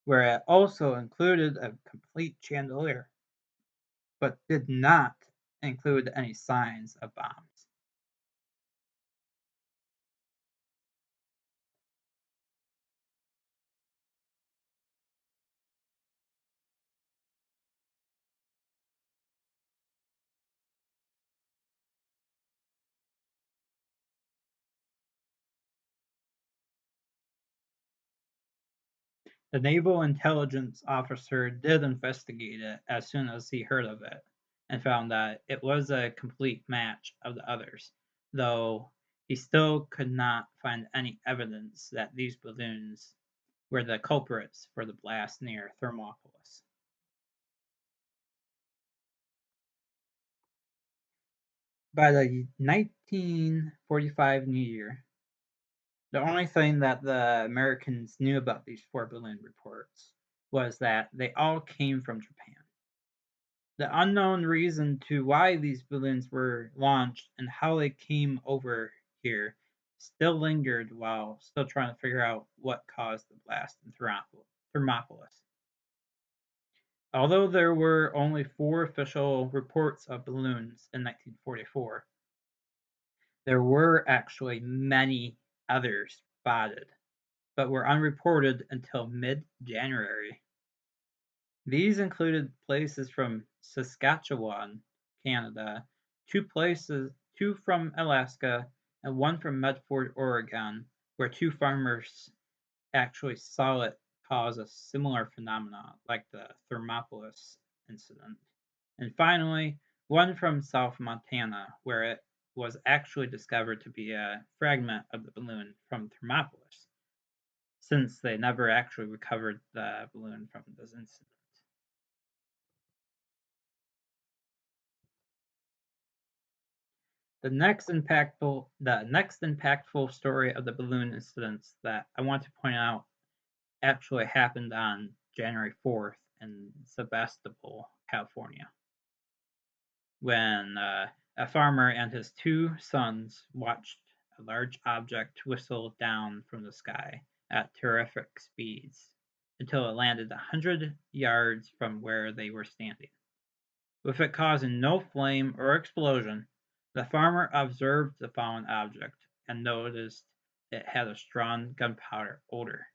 where it also included a complete chandelier, but did not include any signs of bombs. The naval intelligence officer did investigate it as soon as he heard of it and found that it was a complete match of the others, though he still could not find any evidence that these balloons were the culprits for the blast near Thermopolis. By the 1945 New Year, the only thing that the Americans knew about these four balloon reports was that they all came from Japan. The unknown reason to why these balloons were launched and how they came over here still lingered while still trying to figure out what caused the blast in Thermopolis. Although there were only four official reports of balloons in 1944, there were actually many others spotted, but were unreported until mid-January. These included places from Saskatchewan, Canada, two from Alaska, and one from Medford, Oregon, where two farmers actually saw it cause a similar phenomenon like the Thermopolis incident. And finally, one from South Montana, where it was actually discovered to be a fragment of the balloon from Thermopolis, since they never actually recovered the balloon from this incident. The next impactful story of the balloon incidents that I want to point out actually happened on January 4th in Sebastopol, California, when a farmer and his two sons watched a large object whistle down from the sky at terrific speeds until it landed 100 yards from where they were standing. With it causing no flame or explosion, the farmer observed the fallen object and noticed it had a strong gunpowder odor.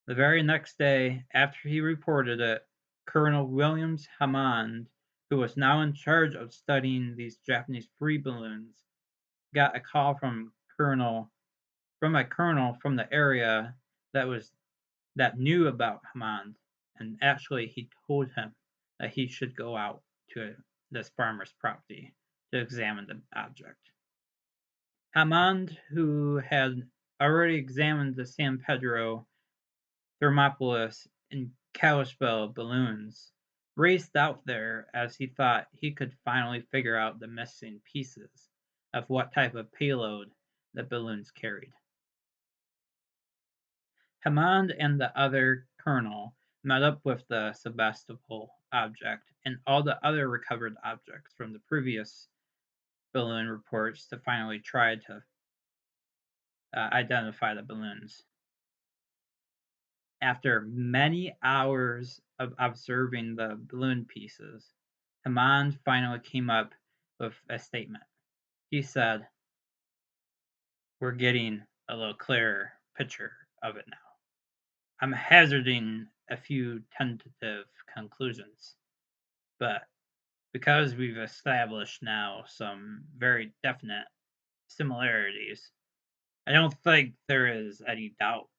The very next day after he reported it, Colonel Williams Hammond, who was now in charge of studying these Japanese free balloons, got a call from a colonel from the area that knew about Hammond, and actually he told him that he should go out to this farmer's property to examine the object. Hammond, who had already examined the San Pedro, Thermopolis, and Kalispell balloons, raced out there as he thought he could finally figure out the missing pieces of what type of payload the balloons carried. Hammond and the other colonel met up with the Sebastopol object and all the other recovered objects from the previous balloon reports to finally try to identify the balloons. After many hours of observing the balloon pieces, Hammond finally came up with a statement. He said, "We're getting a little clearer picture of it now. I'm hazarding a few tentative conclusions, but because we've established now some very definite similarities, I don't think there is any doubt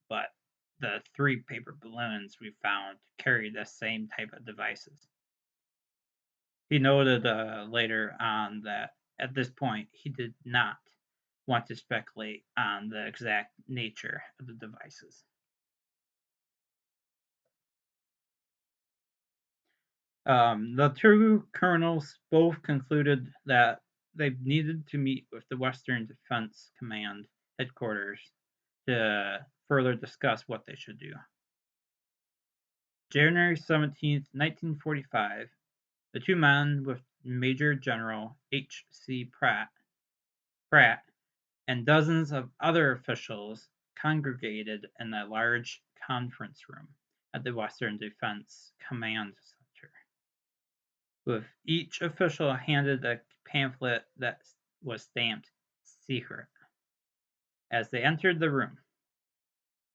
but the 3 paper balloons we found carried the same type of devices. He noted later on that at this point he did not want to speculate on the exact nature of the devices. The two colonels both concluded that they needed to meet with the Western Defense Command headquarters to further discuss what they should do. January 17th, 1945, the two men with Major General H.C. Pratt and dozens of other officials congregated in a large conference room at the Western Defense Command Center, with each official handed a pamphlet that was stamped "Secret." As they entered the room,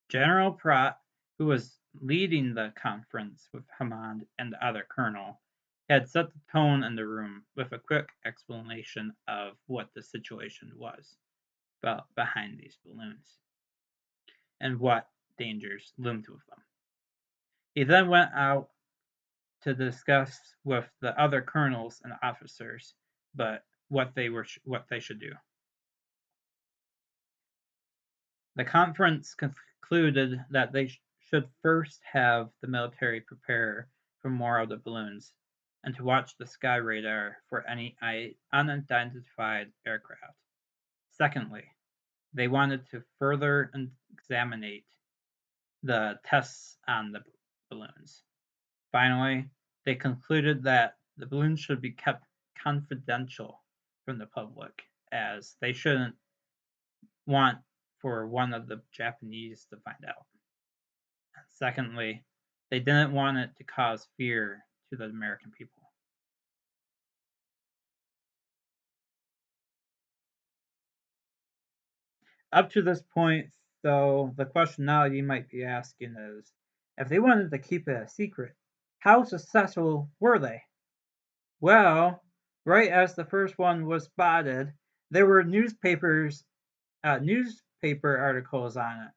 General Pratt, who was leading the conference with Hammond and the other colonel, had set the tone in the room with a quick explanation of what the situation was behind these balloons and what dangers loomed with them. He then went out to discuss with the other colonels and officers, but what they should do. The conference concluded that they should first have the military prepare for more of the balloons and to watch the sky radar for any unidentified aircraft. Secondly, they wanted to further examine the tests on the balloons. Finally, they concluded that the balloons should be kept confidential from the public, as they shouldn't want for one of the Japanese to find out. Secondly, they didn't want it to cause fear to the American people. Up to this point, though, the question now you might be asking is, if they wanted to keep it a secret, how successful were they? Well, right as the first one was spotted, there were newspaper articles on it,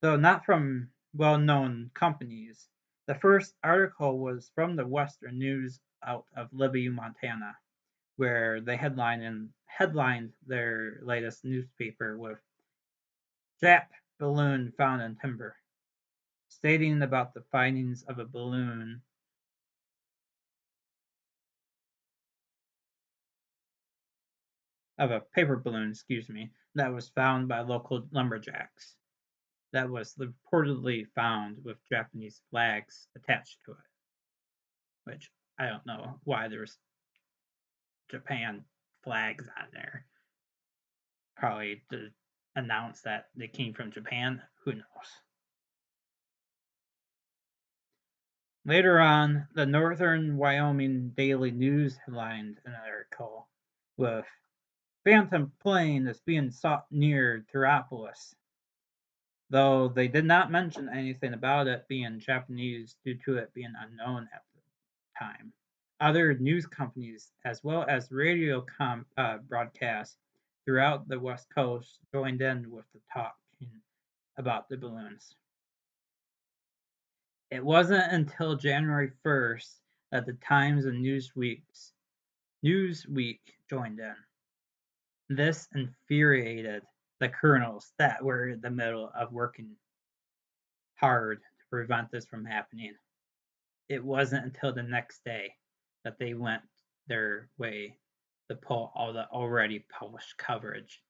though not from well-known companies. The first article was from the Western News out of Libby, Montana, where they headlined their latest newspaper with "Jap balloon found in timber," stating about the findings of a paper balloon, that was found by local lumberjacks. That was reportedly found with Japanese flags attached to it, which I don't know why there's Japan flags on there. Probably to announce that they came from Japan. Who knows? Later on, the Northern Wyoming Daily News headlined an article with "Phantom plane is being sought near Thermopolis," though they did not mention anything about it being Japanese due to it being unknown at the time. Other news companies, as well as radio broadcasts throughout the West Coast, joined in with the talking about the balloons. It wasn't until January 1st that the Times and Newsweek joined in. This infuriated the colonels that were in the middle of working hard to prevent this from happening. It wasn't until the next day that they went their way to pull all the already published coverage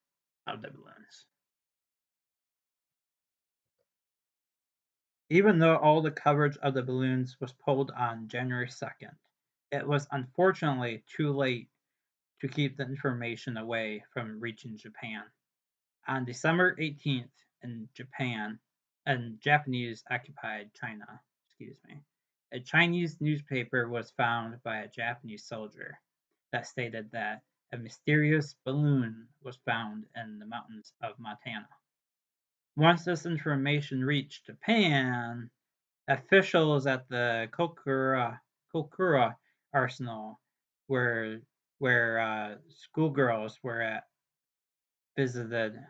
of the balloons. Even though all the coverage of the balloons was pulled on January 2nd, it was unfortunately too late to keep the information away from reaching Japan. On December 18th, in Japanese-occupied China, a Chinese newspaper was found by a Japanese soldier that stated that a mysterious balloon was found in the mountains of Montana. Once this information reached Japan, officials at the Kokura Arsenal, where schoolgirls were at, visited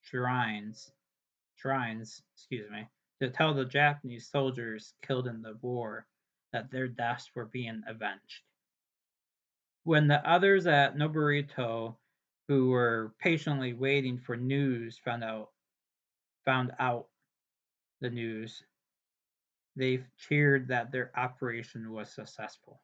shrines shrines, to tell the Japanese soldiers killed in the war that their deaths were being avenged. When the others at Noborito, who were patiently waiting for news, found out the news, they cheered that their operation was successful.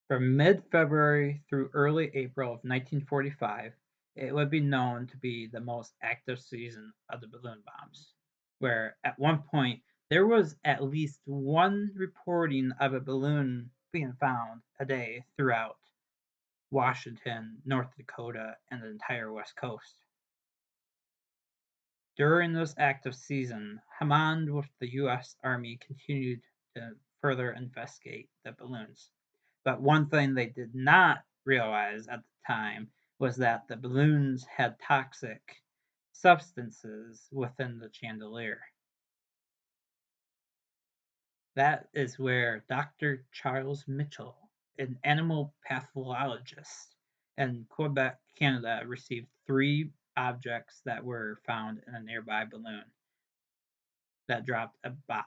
From mid-February through early April of 1945, it would be known to be the most active season of the balloon bombs, where at one point there was at least one reporting of a balloon being found a day throughout Washington, North Dakota, and the entire West Coast. During this active season, Hammond with the U.S. Army continued to further investigate the balloons. But one thing they did not realize at the time was that the balloons had toxic substances within the chandelier. That is where Dr. Charles Mitchell, an animal pathologist in Quebec, Canada, received 3 objects that were found in a nearby balloon that dropped a box.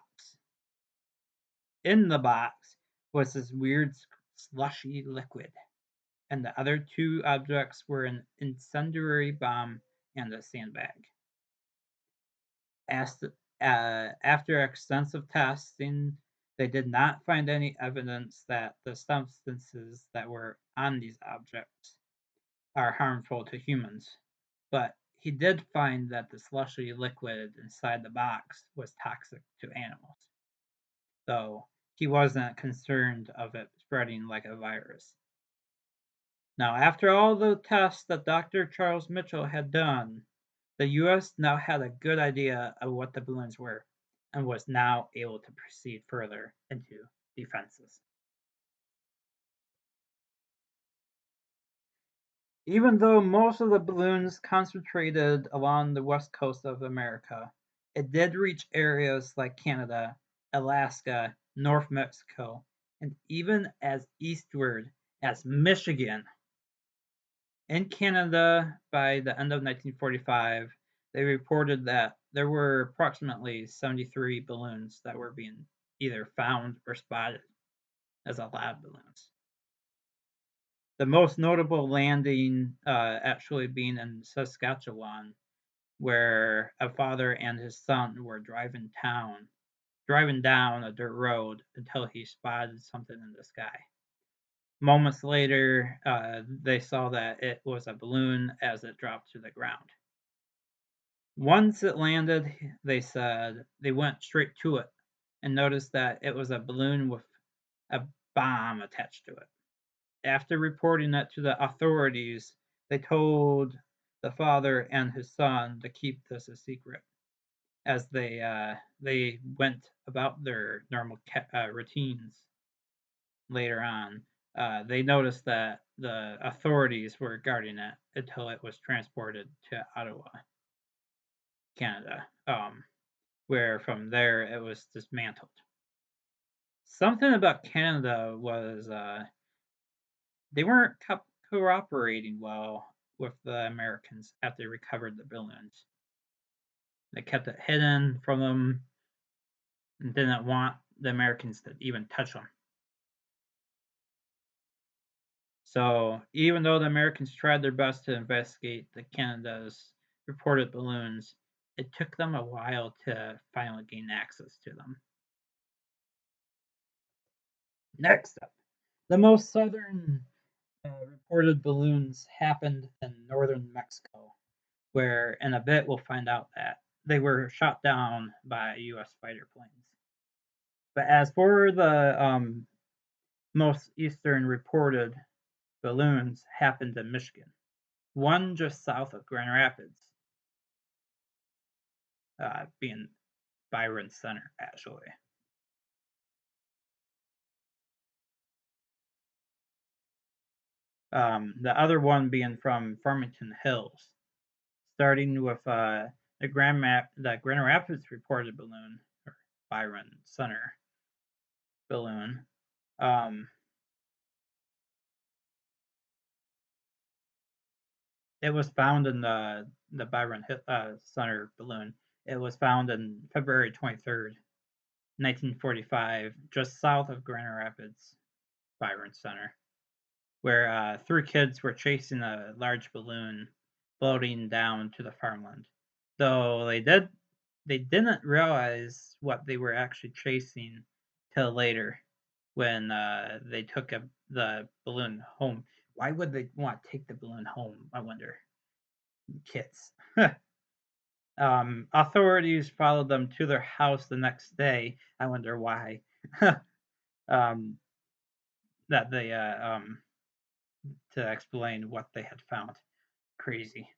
In the box was this weird slushy liquid, and the other 2 objects were an incendiary bomb and a sandbag. After extensive testing, they did not find any evidence that the substances that were on these objects are harmful to humans, but he did find that the slushy liquid inside the box was toxic to animals, though he wasn't concerned of it spreading like a virus. Now, after all the tests that Dr. Charles Mitchell had done, the U.S. now had a good idea of what the balloons were and was now able to proceed further into defenses. Even though most of the balloons concentrated along the west coast of America, it did reach areas like Canada, Alaska, North Mexico, and even as eastward as Michigan. In Canada, by the end of 1945, they reported that there were approximately 73 balloons that were being either found or spotted as lab balloons. The most notable landing actually being in Saskatchewan, where a father and his son were driving down a dirt road until he spotted something in the sky. Moments later, they saw that it was a balloon as it dropped to the ground. Once it landed, they said they went straight to it and noticed that it was a balloon with a bomb attached to it. After reporting it to the authorities, they told the father and his son to keep this a secret as they went about their normal routines later on. They noticed that the authorities were guarding it until it was transported to Ottawa, Canada, where from there it was dismantled. Something about Canada was they weren't cooperating well with the Americans after they recovered the balloons. They kept it hidden from them and didn't want the Americans to even touch them. So even though the Americans tried their best to investigate the Canada's reported balloons, it took them a while to finally gain access to them. Next up, the most southern reported balloons happened in northern Mexico, where in a bit we'll find out that they were shot down by U.S. fighter planes. But as for the most eastern reported balloons happened in Michigan, one just south of Grand Rapids, being Byron Center, actually. The other one being from Farmington Hills, starting with the Grand Rapids reported balloon, or Byron Center balloon. It was found in the Byron Center balloon. It was found on February 23rd, 1945, just south of Grand Rapids Byron Center, where three kids were chasing a large balloon floating down to the farmland. Though they didn't realize what they were actually chasing till later when they took the balloon home. Why would they want to take the balloon home? I wonder. Kids. Authorities followed them to their house the next day. I wonder why. um, that they to explain what they had found. Crazy.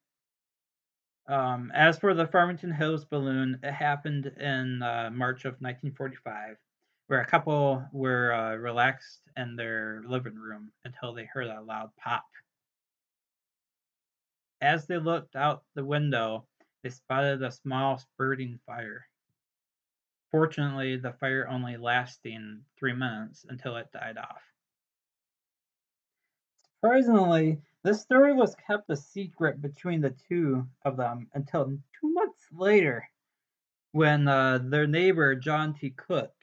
As for the Farmington Hills balloon, it happened in March of 1945, where a couple were relaxed in their living room until they heard a loud pop. As they looked out the window, they spotted a small spurting fire. Fortunately, the fire only lasting 3 minutes until it died off. Surprisingly, this story was kept a secret between the two of them until 2 months later, when their neighbor John T. Cook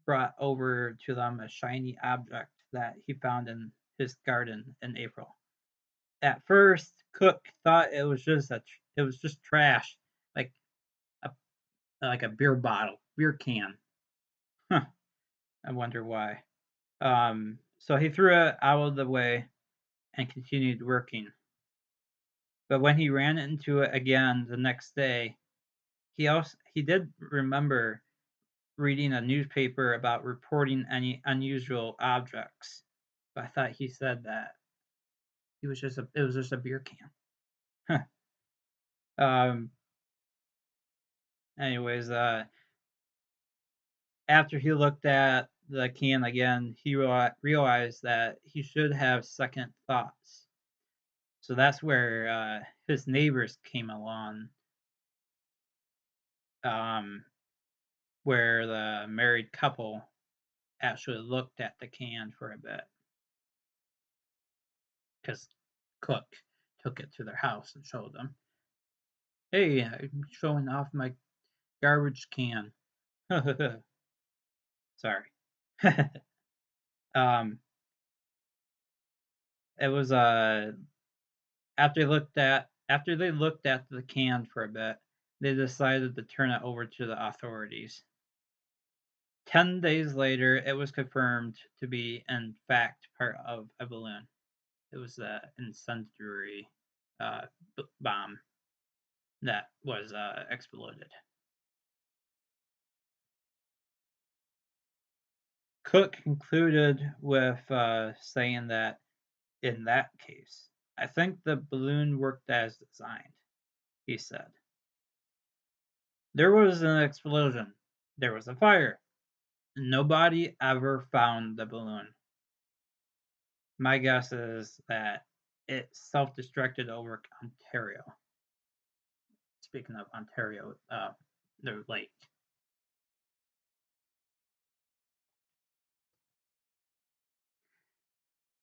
brought over to them a shiny object that he found in his garden in April. At first, Cook thought it was just trash, like a like a beer bottle, beer can. Huh, I wonder why. So he threw it out of the way and continued working. But when he ran into it again the next day, he did remember reading a newspaper about reporting any unusual objects. But I thought he said that it was just a beer can. um. Anyways, after he looked at the can again, he realized that he should have second thoughts. So that's where his neighbors came along, um, where the married couple actually looked at the can for a bit because Cook took it to their house and showed them, "Hey, I'm showing off my garbage can." Sorry. um, it was after they looked at the can for a bit, they decided to turn it over to the authorities. 10 days later, it was confirmed to be, in fact, part of a balloon. It was an incendiary uh, bomb that was exploded. Cook concluded with saying that in that case, I think the balloon worked as designed, he said. There was an explosion. There was a fire. Nobody ever found the balloon. My guess is that it self-destructed over Ontario. Speaking of Ontario, the lake.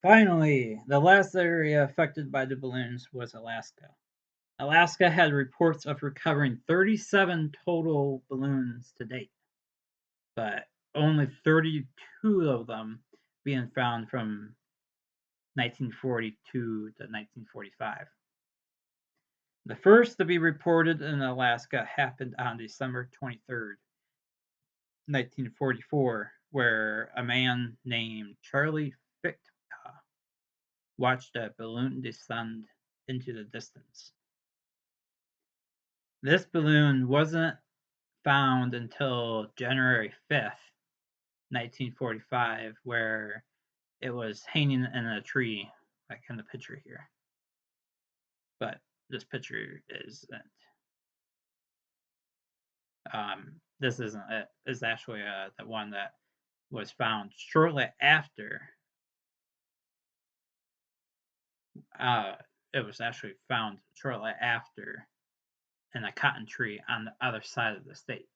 Finally, the last area affected by the balloons was Alaska. Alaska had reports of recovering 37 total balloons to date, but only 32 of them being found from 1942 to 1945. The first to be reported in Alaska happened on December 23rd, 1944, where a man named Charlie Fitka watched a balloon descend into the distance. This balloon wasn't found until January 5th, 1945, where it was hanging in a tree, like in the picture here. But this picture isn't. This isn't it. It's actually the one that was found shortly after. Uh, it was actually found shortly after in a cotton tree on the other side of the state.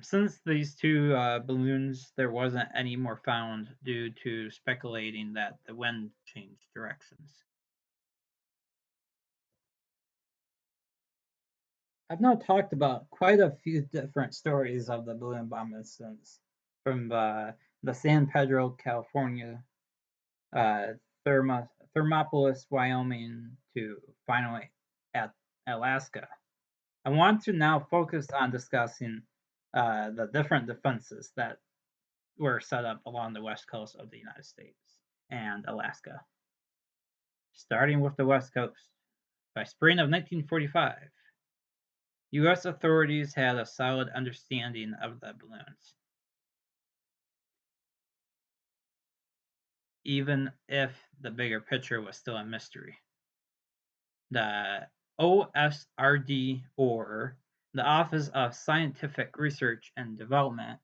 Since these two balloons, there wasn't any more found due to speculating that the wind changed directions. I've now talked about quite a few different stories of the balloon bomb incidents, from the San Pedro, California, uh, Thermopolis, Wyoming, to finally at Alaska. I want to now focus on discussing the different defenses that were set up along the west coast of the United States and Alaska. Starting with the west coast, by spring of 1945, U.S. authorities had a solid understanding of the balloons, even if the bigger picture was still a mystery. The OSRD, or the Office of Scientific Research and Development,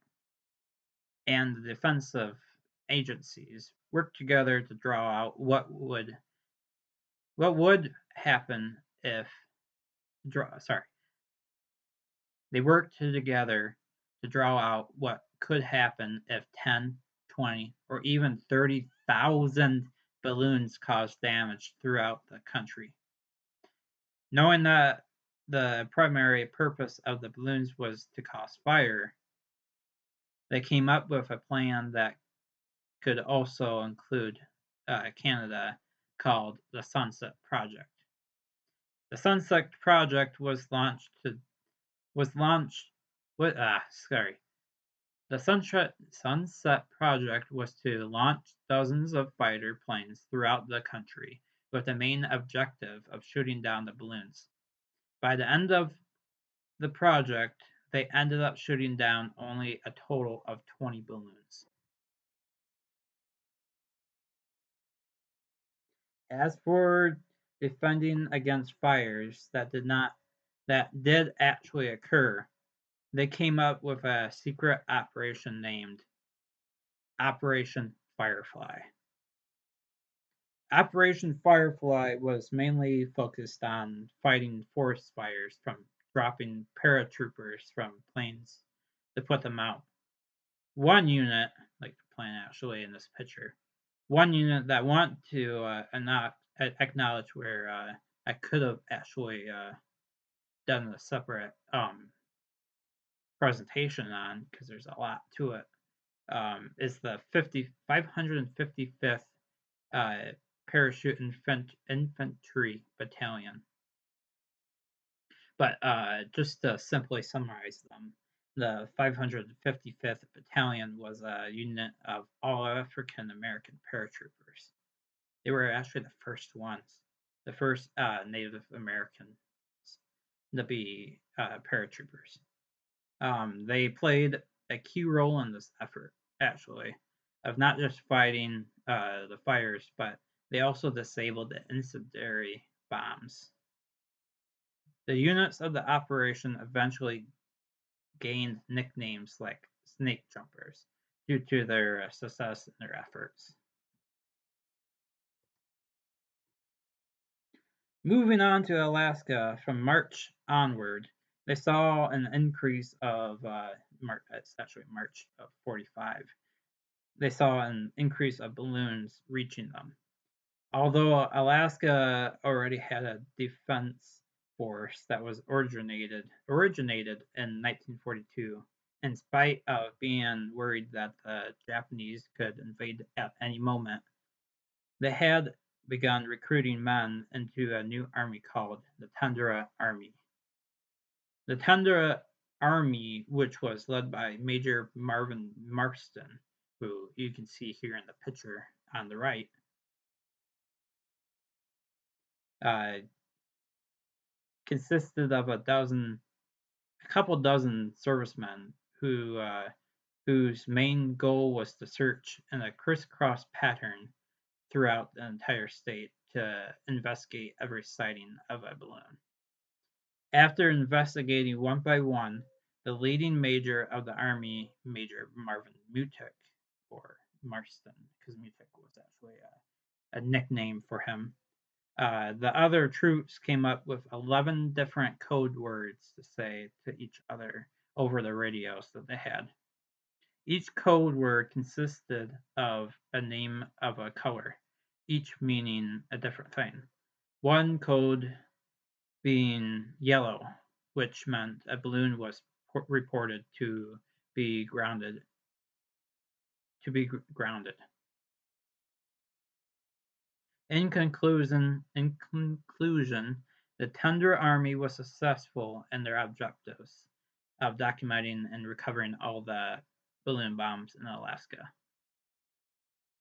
and the defensive agencies worked together to draw out what would happen if they worked together to draw out what could happen if 10, 20, or even 30,000 balloons caused damage throughout the country. Knowing that the primary purpose of the balloons was to cause fire, they came up with a plan that could also include Canada, called the Sunset Project. The Sunset Project was launched. The Sunset Project was to launch dozens of fighter planes throughout the country, with the main objective of shooting down the balloons. By the end of the project, they ended up shooting down only a total of 20 balloons. As for defending against fires that did actually occur, they came up with a secret operation named Operation Firefly. Operation Firefly was mainly focused on fighting forest fires from dropping paratroopers from planes to put them out. One unit, like the plane actually in this picture, one unit that want to not acknowledge where I could have actually done a separate presentation on, because there's a lot to it, is the 555th Parachute Infantry Battalion. But just to simply summarize them, the 555th Battalion was a unit of all African American paratroopers. They were actually the first ones, the first Native Americans to be paratroopers. They played a key role in this effort, actually, of not just fighting the fires, but they also disabled the incendiary bombs. The units of the operation eventually gained nicknames like Snake Jumpers due to their success in their efforts. Moving on to Alaska, from March onward, they saw an increase of it's actually March of 45. They saw an increase of balloons reaching them. Although Alaska already had a defense force that was originated in 1942, in spite of being worried that the Japanese could invade at any moment, they had begun recruiting men into a new army called the Tundra Army. The Tundra Army, which was led by Major Marvin Marston, who you can see here in the picture on the right, consisted of a couple dozen servicemen whose main goal was to search in a crisscross pattern throughout the entire state to investigate every sighting of a balloon. After investigating one by one, the leading major of the army, Major Marvin Mutek, or Marston, because Mutek was actually a nickname for him, the other troops came up with 11 different code words to say to each other over the radios that they had. Each code word consisted of a name of a color, each meaning a different thing. One code being yellow, which meant a balloon was reported to be grounded. In conclusion, the Tundra Army was successful in their objectives of documenting and recovering all the balloon bombs in Alaska.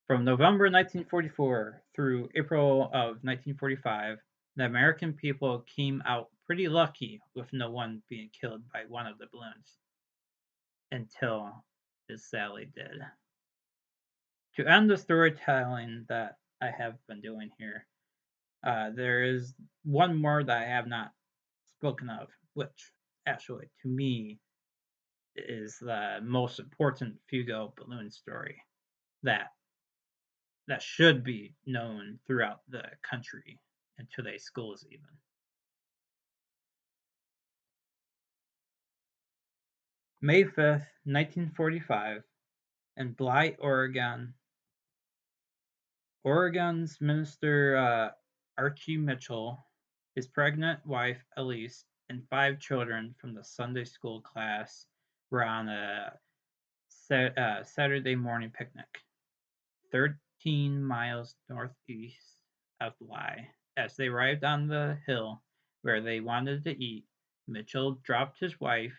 From November 1944 through April of 1945, the American people came out pretty lucky with no one being killed by one of the balloons, until it sadly did. To end the storytelling that I have been doing here, there is one more that I have not spoken of, which actually, to me, is the most important Fugo balloon story that should be known throughout the country and today's schools even. May 5th, 1945, in Blythe, Oregon, Oregon's Minister Archie Mitchell, his pregnant wife Elise, and 5 children from the Sunday school class were on a Saturday morning picnic, 13 miles northeast of Blythe. As they arrived on the hill where they wanted to eat, Mitchell dropped his wife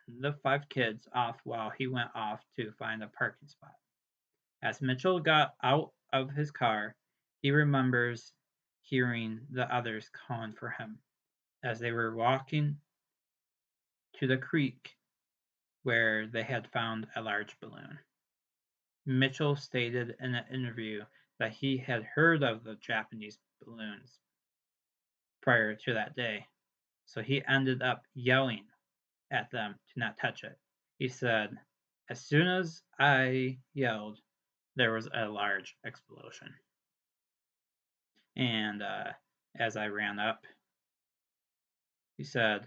and the 5 kids off while he went off to find a parking spot. As Mitchell got out of his car, he remembers hearing the others calling for him as they were walking to the creek where they had found a large balloon. Mitchell stated in an interview that he had heard of the Japanese balloons prior to that day, so he ended up yelling at them to not touch it. He said, "As soon as I yelled, there was a large explosion. And as I ran up," he said,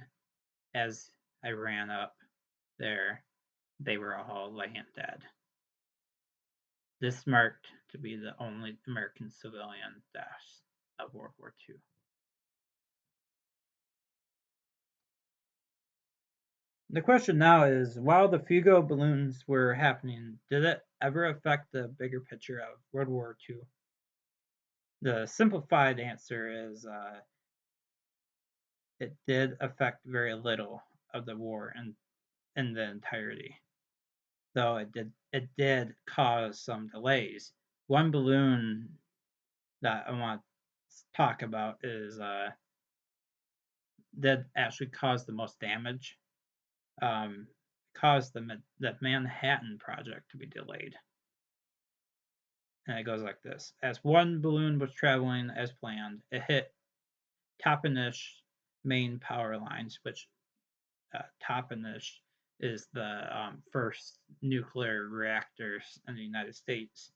"as I ran up there, they were all laying dead." This marked to be the only American civilian deaths of World War II. The question now is, while the Fugo balloons were happening, did it ever affect the bigger picture of World War II? The simplified answer is it did affect very little of the war in the entirety, though it did cause some delays. One balloon that I want to talk about is that actually caused the most damage. Caused the Manhattan Project to be delayed. And it goes like this. As one balloon was traveling as planned, it hit Toppenish main power lines, which Toppenish is the first nuclear reactors in the United States,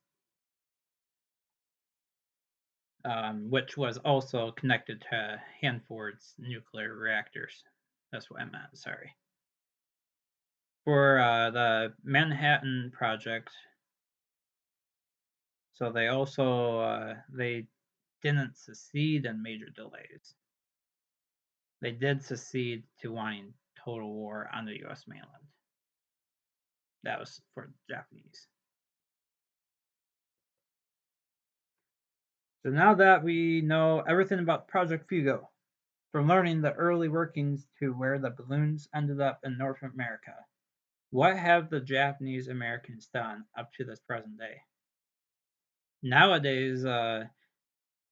which was also connected to Hanford's nuclear reactors. That's what I meant, sorry. For the Manhattan Project, so they also they didn't succeed in major delays. They did succeed to wanting total war on the U.S. mainland. That was for the Japanese. So now that we know everything about Project Fugo, from learning the early workings to where the balloons ended up in North America, what have the Japanese Americans done up to this present day? Nowadays,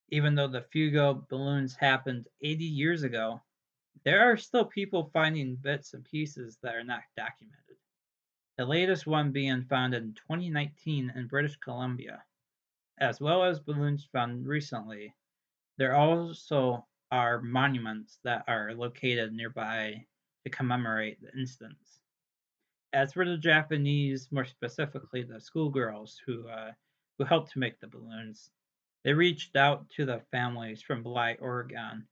even though the Fugo balloons happened 80 years ago, there are still people finding bits and pieces that are not documented. The latest one being found in 2019 in British Columbia, as well as balloons found recently. There also are monuments that are located nearby to commemorate the incidents. As for the Japanese, more specifically the schoolgirls who helped to make the balloons, they reached out to the families from Blythe, Oregon,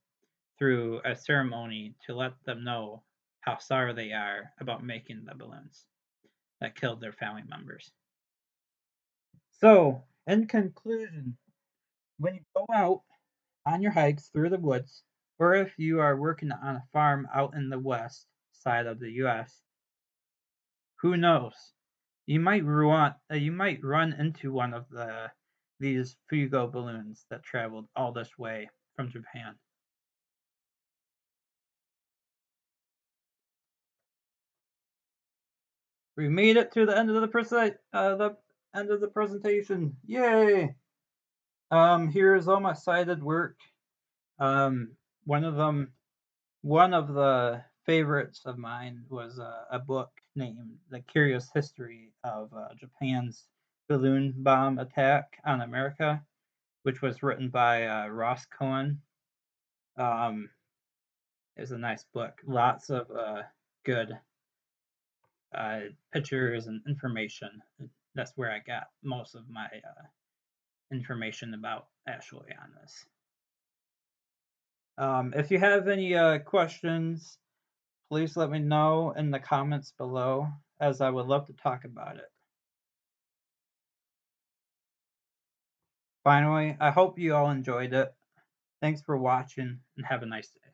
through a ceremony to let them know how sorry they are about making the balloons that killed their family members. So, in conclusion, when you go out on your hikes through the woods, or if you are working on a farm out in the west side of the US, who knows? You might run into one of these Fugo balloons that traveled all this way from Japan. We made it to the end of the presentation. Yay! Here's all my cited work. Um, one of them, one of the favorites of mine was a book named "The Curious History of Japan's Balloon Bomb Attack on America," which was written by Ross Cohen. Um, it's a nice book. Lots of good pictures and information. That's where I got most of my information about actually on this. If you have any questions, please let me know in the comments below, as I would love to talk about it. Finally, I hope you all enjoyed it. Thanks for watching and have a nice day.